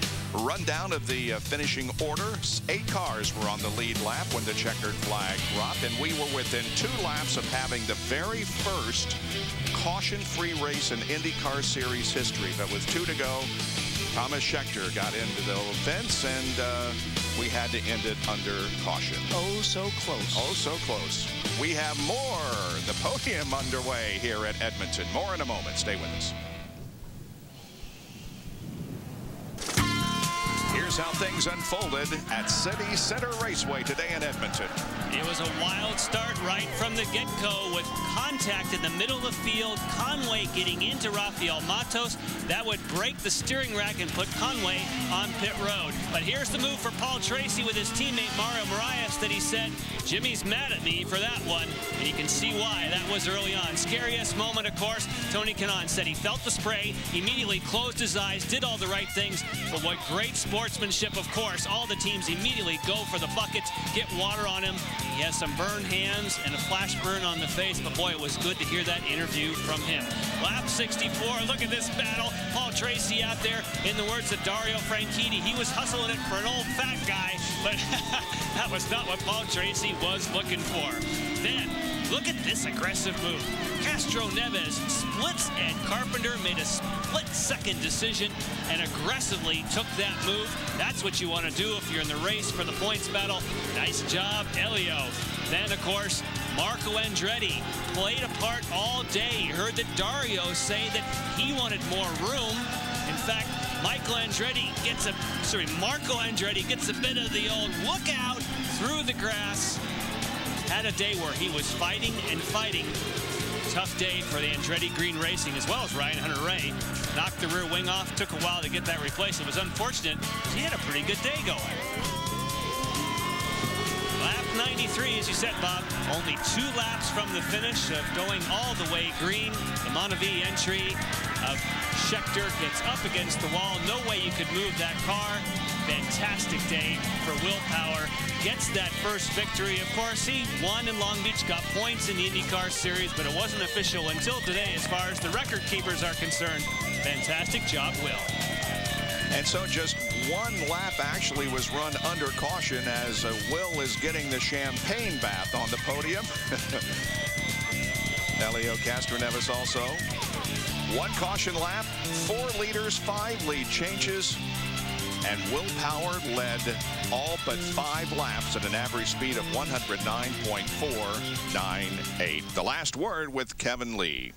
rundown of the finishing order. 8 cars were on the lead lap when the checkered flag dropped, and we were within 2 laps of having the very first caution-free race in IndyCar Series history. But with 2 to go, Thomas Scheckter got into the fence, and we had to end it under caution. Oh, so close. Oh, so close. We have more. The podium underway here at Edmonton. More in a moment. Stay with us. Here's how things unfolded at City Center Raceway today in Edmonton. It was a wild start right from the get-go with contact in the middle of the field. Conway getting into Rafael Matos. That would break the steering rack and put Conway on pit road. But here's the move for Paul Tracy with his teammate Mario Moraes that he said, Jimmy's mad at me for that one. And you can see why. That was early on. Scariest moment, of course, Tony Kanaan said he felt the spray, immediately closed his eyes, did all the right things. But what great sportsmanship, of course. All the teams immediately go for the buckets, get water on him. He has some burned hands and a flash burn on the face, but boy, it was good to hear that interview from him. Lap 64, look at this battle. Paul Tracy out there, in the words of Dario Franchitti, he was hustling it for an old fat guy, but that was not what Paul Tracy was looking for. Then, look at this aggressive move. Castro Neves splits, and Carpenter made a split-second decision and aggressively took that move. That's what you want to do if you're in the race for the points battle. Nice job, Elio. Then, of course, Marco Andretti played a part all day. You heard that Dario say that he wanted more room. In fact, Marco Andretti gets a bit of the old look out through the grass. Had a day where he was fighting and fighting. Tough day for the Andretti Green Racing, as well as Ryan Hunter-Reay. Knocked the rear wing off, took a while to get that replaced. It was unfortunate. He had a pretty good day going. Lap 93, as you said, Bob. Only 2 laps from the finish of going all the way green. The Montevideo entry of Scheckter gets up against the wall. No way you could move that car. Fantastic day for Will Power. Gets that first victory. Of course, he won in Long Beach, got points in the IndyCar Series, but it wasn't official until today as far as the record keepers are concerned. Fantastic job, Will. And so just 1 lap actually was run under caution as Will is getting the champagne bath on the podium. Elio Castroneves also. 1 caution lap, 4 leaders, 5 lead changes. And Will Power led all but 5 laps at an average speed of 109.498. The last word with Kevin Lee.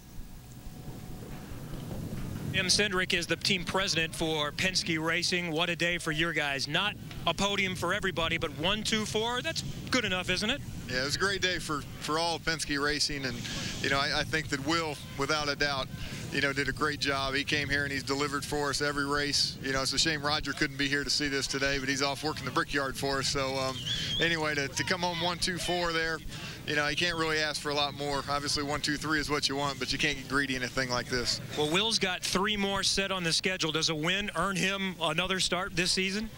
Tim Cindric is the team president for Penske Racing. What a day for your guys. Not a podium for everybody, but 1, 2, 4. That's good enough, isn't it? Yeah, it was a great day for all of Penske Racing. And, you know, I think that Will, without a doubt, you know, did a great job. He came here and he's delivered for us every race. You know, it's a shame Roger couldn't be here to see this today, but he's off working the brickyard for us. So, anyway, to come home 1, 2, 4 there, you know, you can't really ask for a lot more. Obviously, 1, 2, 3 is what you want, but you can't get greedy in a thing like this. Well, Will's got 3 more set on the schedule. Does a win earn him another start this season?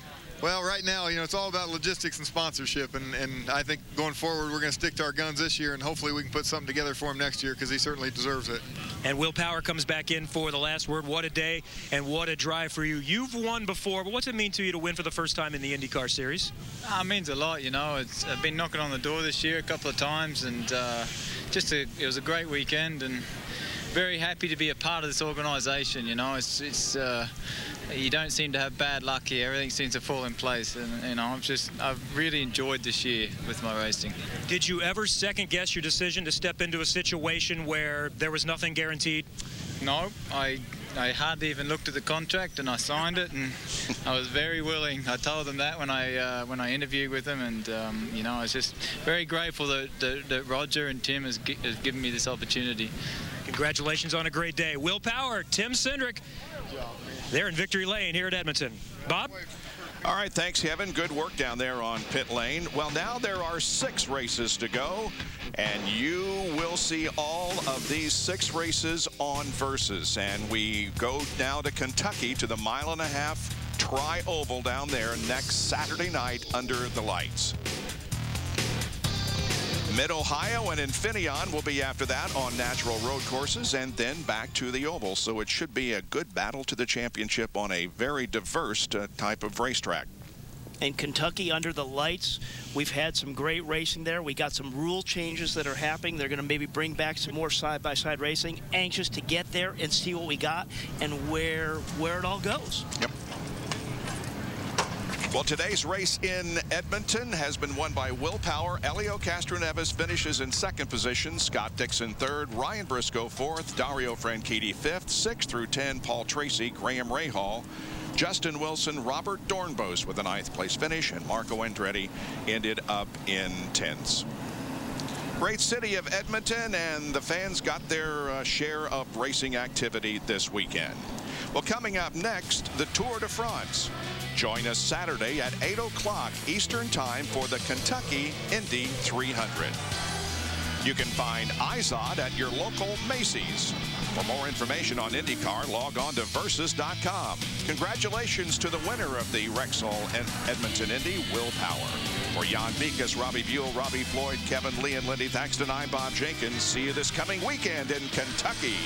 Well, right now, you know, it's all about logistics and sponsorship, and I think going forward, we're going to stick to our guns this year, and hopefully we can put something together for him next year because he certainly deserves it. And Will Power comes back in for the last word. What a day and what a drive for you. You've won before, but what's it mean to you to win for the first time in the IndyCar Series? It means a lot, you know. I've been knocking on the door this year a couple of times, and it was a great weekend, and very happy to be a part of this organization. You know, you don't seem to have bad luck here. Everything seems to fall in place, and you know, I've really enjoyed this year with my racing. Did you ever second guess your decision to step into a situation where there was nothing guaranteed? No, I hardly even looked at the contract, and I signed it, and I was very willing. I told them that when I interviewed with them, and you know, I was just very grateful that Roger and Tim has given me this opportunity. Congratulations on a great day. Will Power, Tim Cindric. They're in Victory Lane here at Edmonton. Bob? All right, thanks, Kevin. Good work down there on pit lane. Well, now there are 6 races to go, and you will see all of these 6 races on Versus. And we go now to Kentucky to the 1.5 mile tri-oval down there next Saturday night under the lights. Mid-Ohio and Infineon will be after that on natural road courses, and then back to the oval. So it should be a good battle to the championship on a very diverse type of racetrack. In Kentucky under the lights, we've had some great racing there. We got some rule changes that are happening. They're going to maybe bring back some more side-by-side racing. Anxious to get there and see what we got and where it all goes. Yep. Well, today's race in Edmonton has been won by Will Power. Elio Castroneves finishes in 2nd position. Scott Dixon 3rd. Ryan Briscoe 4th. Dario Franchitti 5th. 6 through 10, Paul Tracy, Graham Rahal, Justin Wilson, Robert Dornbos with a 9th place finish, and Marco Andretti ended up in 10th. Great city of Edmonton, and the fans got their share of racing activity this weekend. Well, coming up next, the Tour de France. Join us Saturday at 8 o'clock Eastern Time for the Kentucky Indy 300. You can find IZOD at your local Macy's. For more information on IndyCar, log on to Versus.com. Congratulations to the winner of the Rexall Edmonton Indy, Will Power. For Jan Beekes, Robbie Buell, Robbie Floyd, Kevin Lee, and Lindy Thaxton, I'm Bob Jenkins. See you this coming weekend in Kentucky.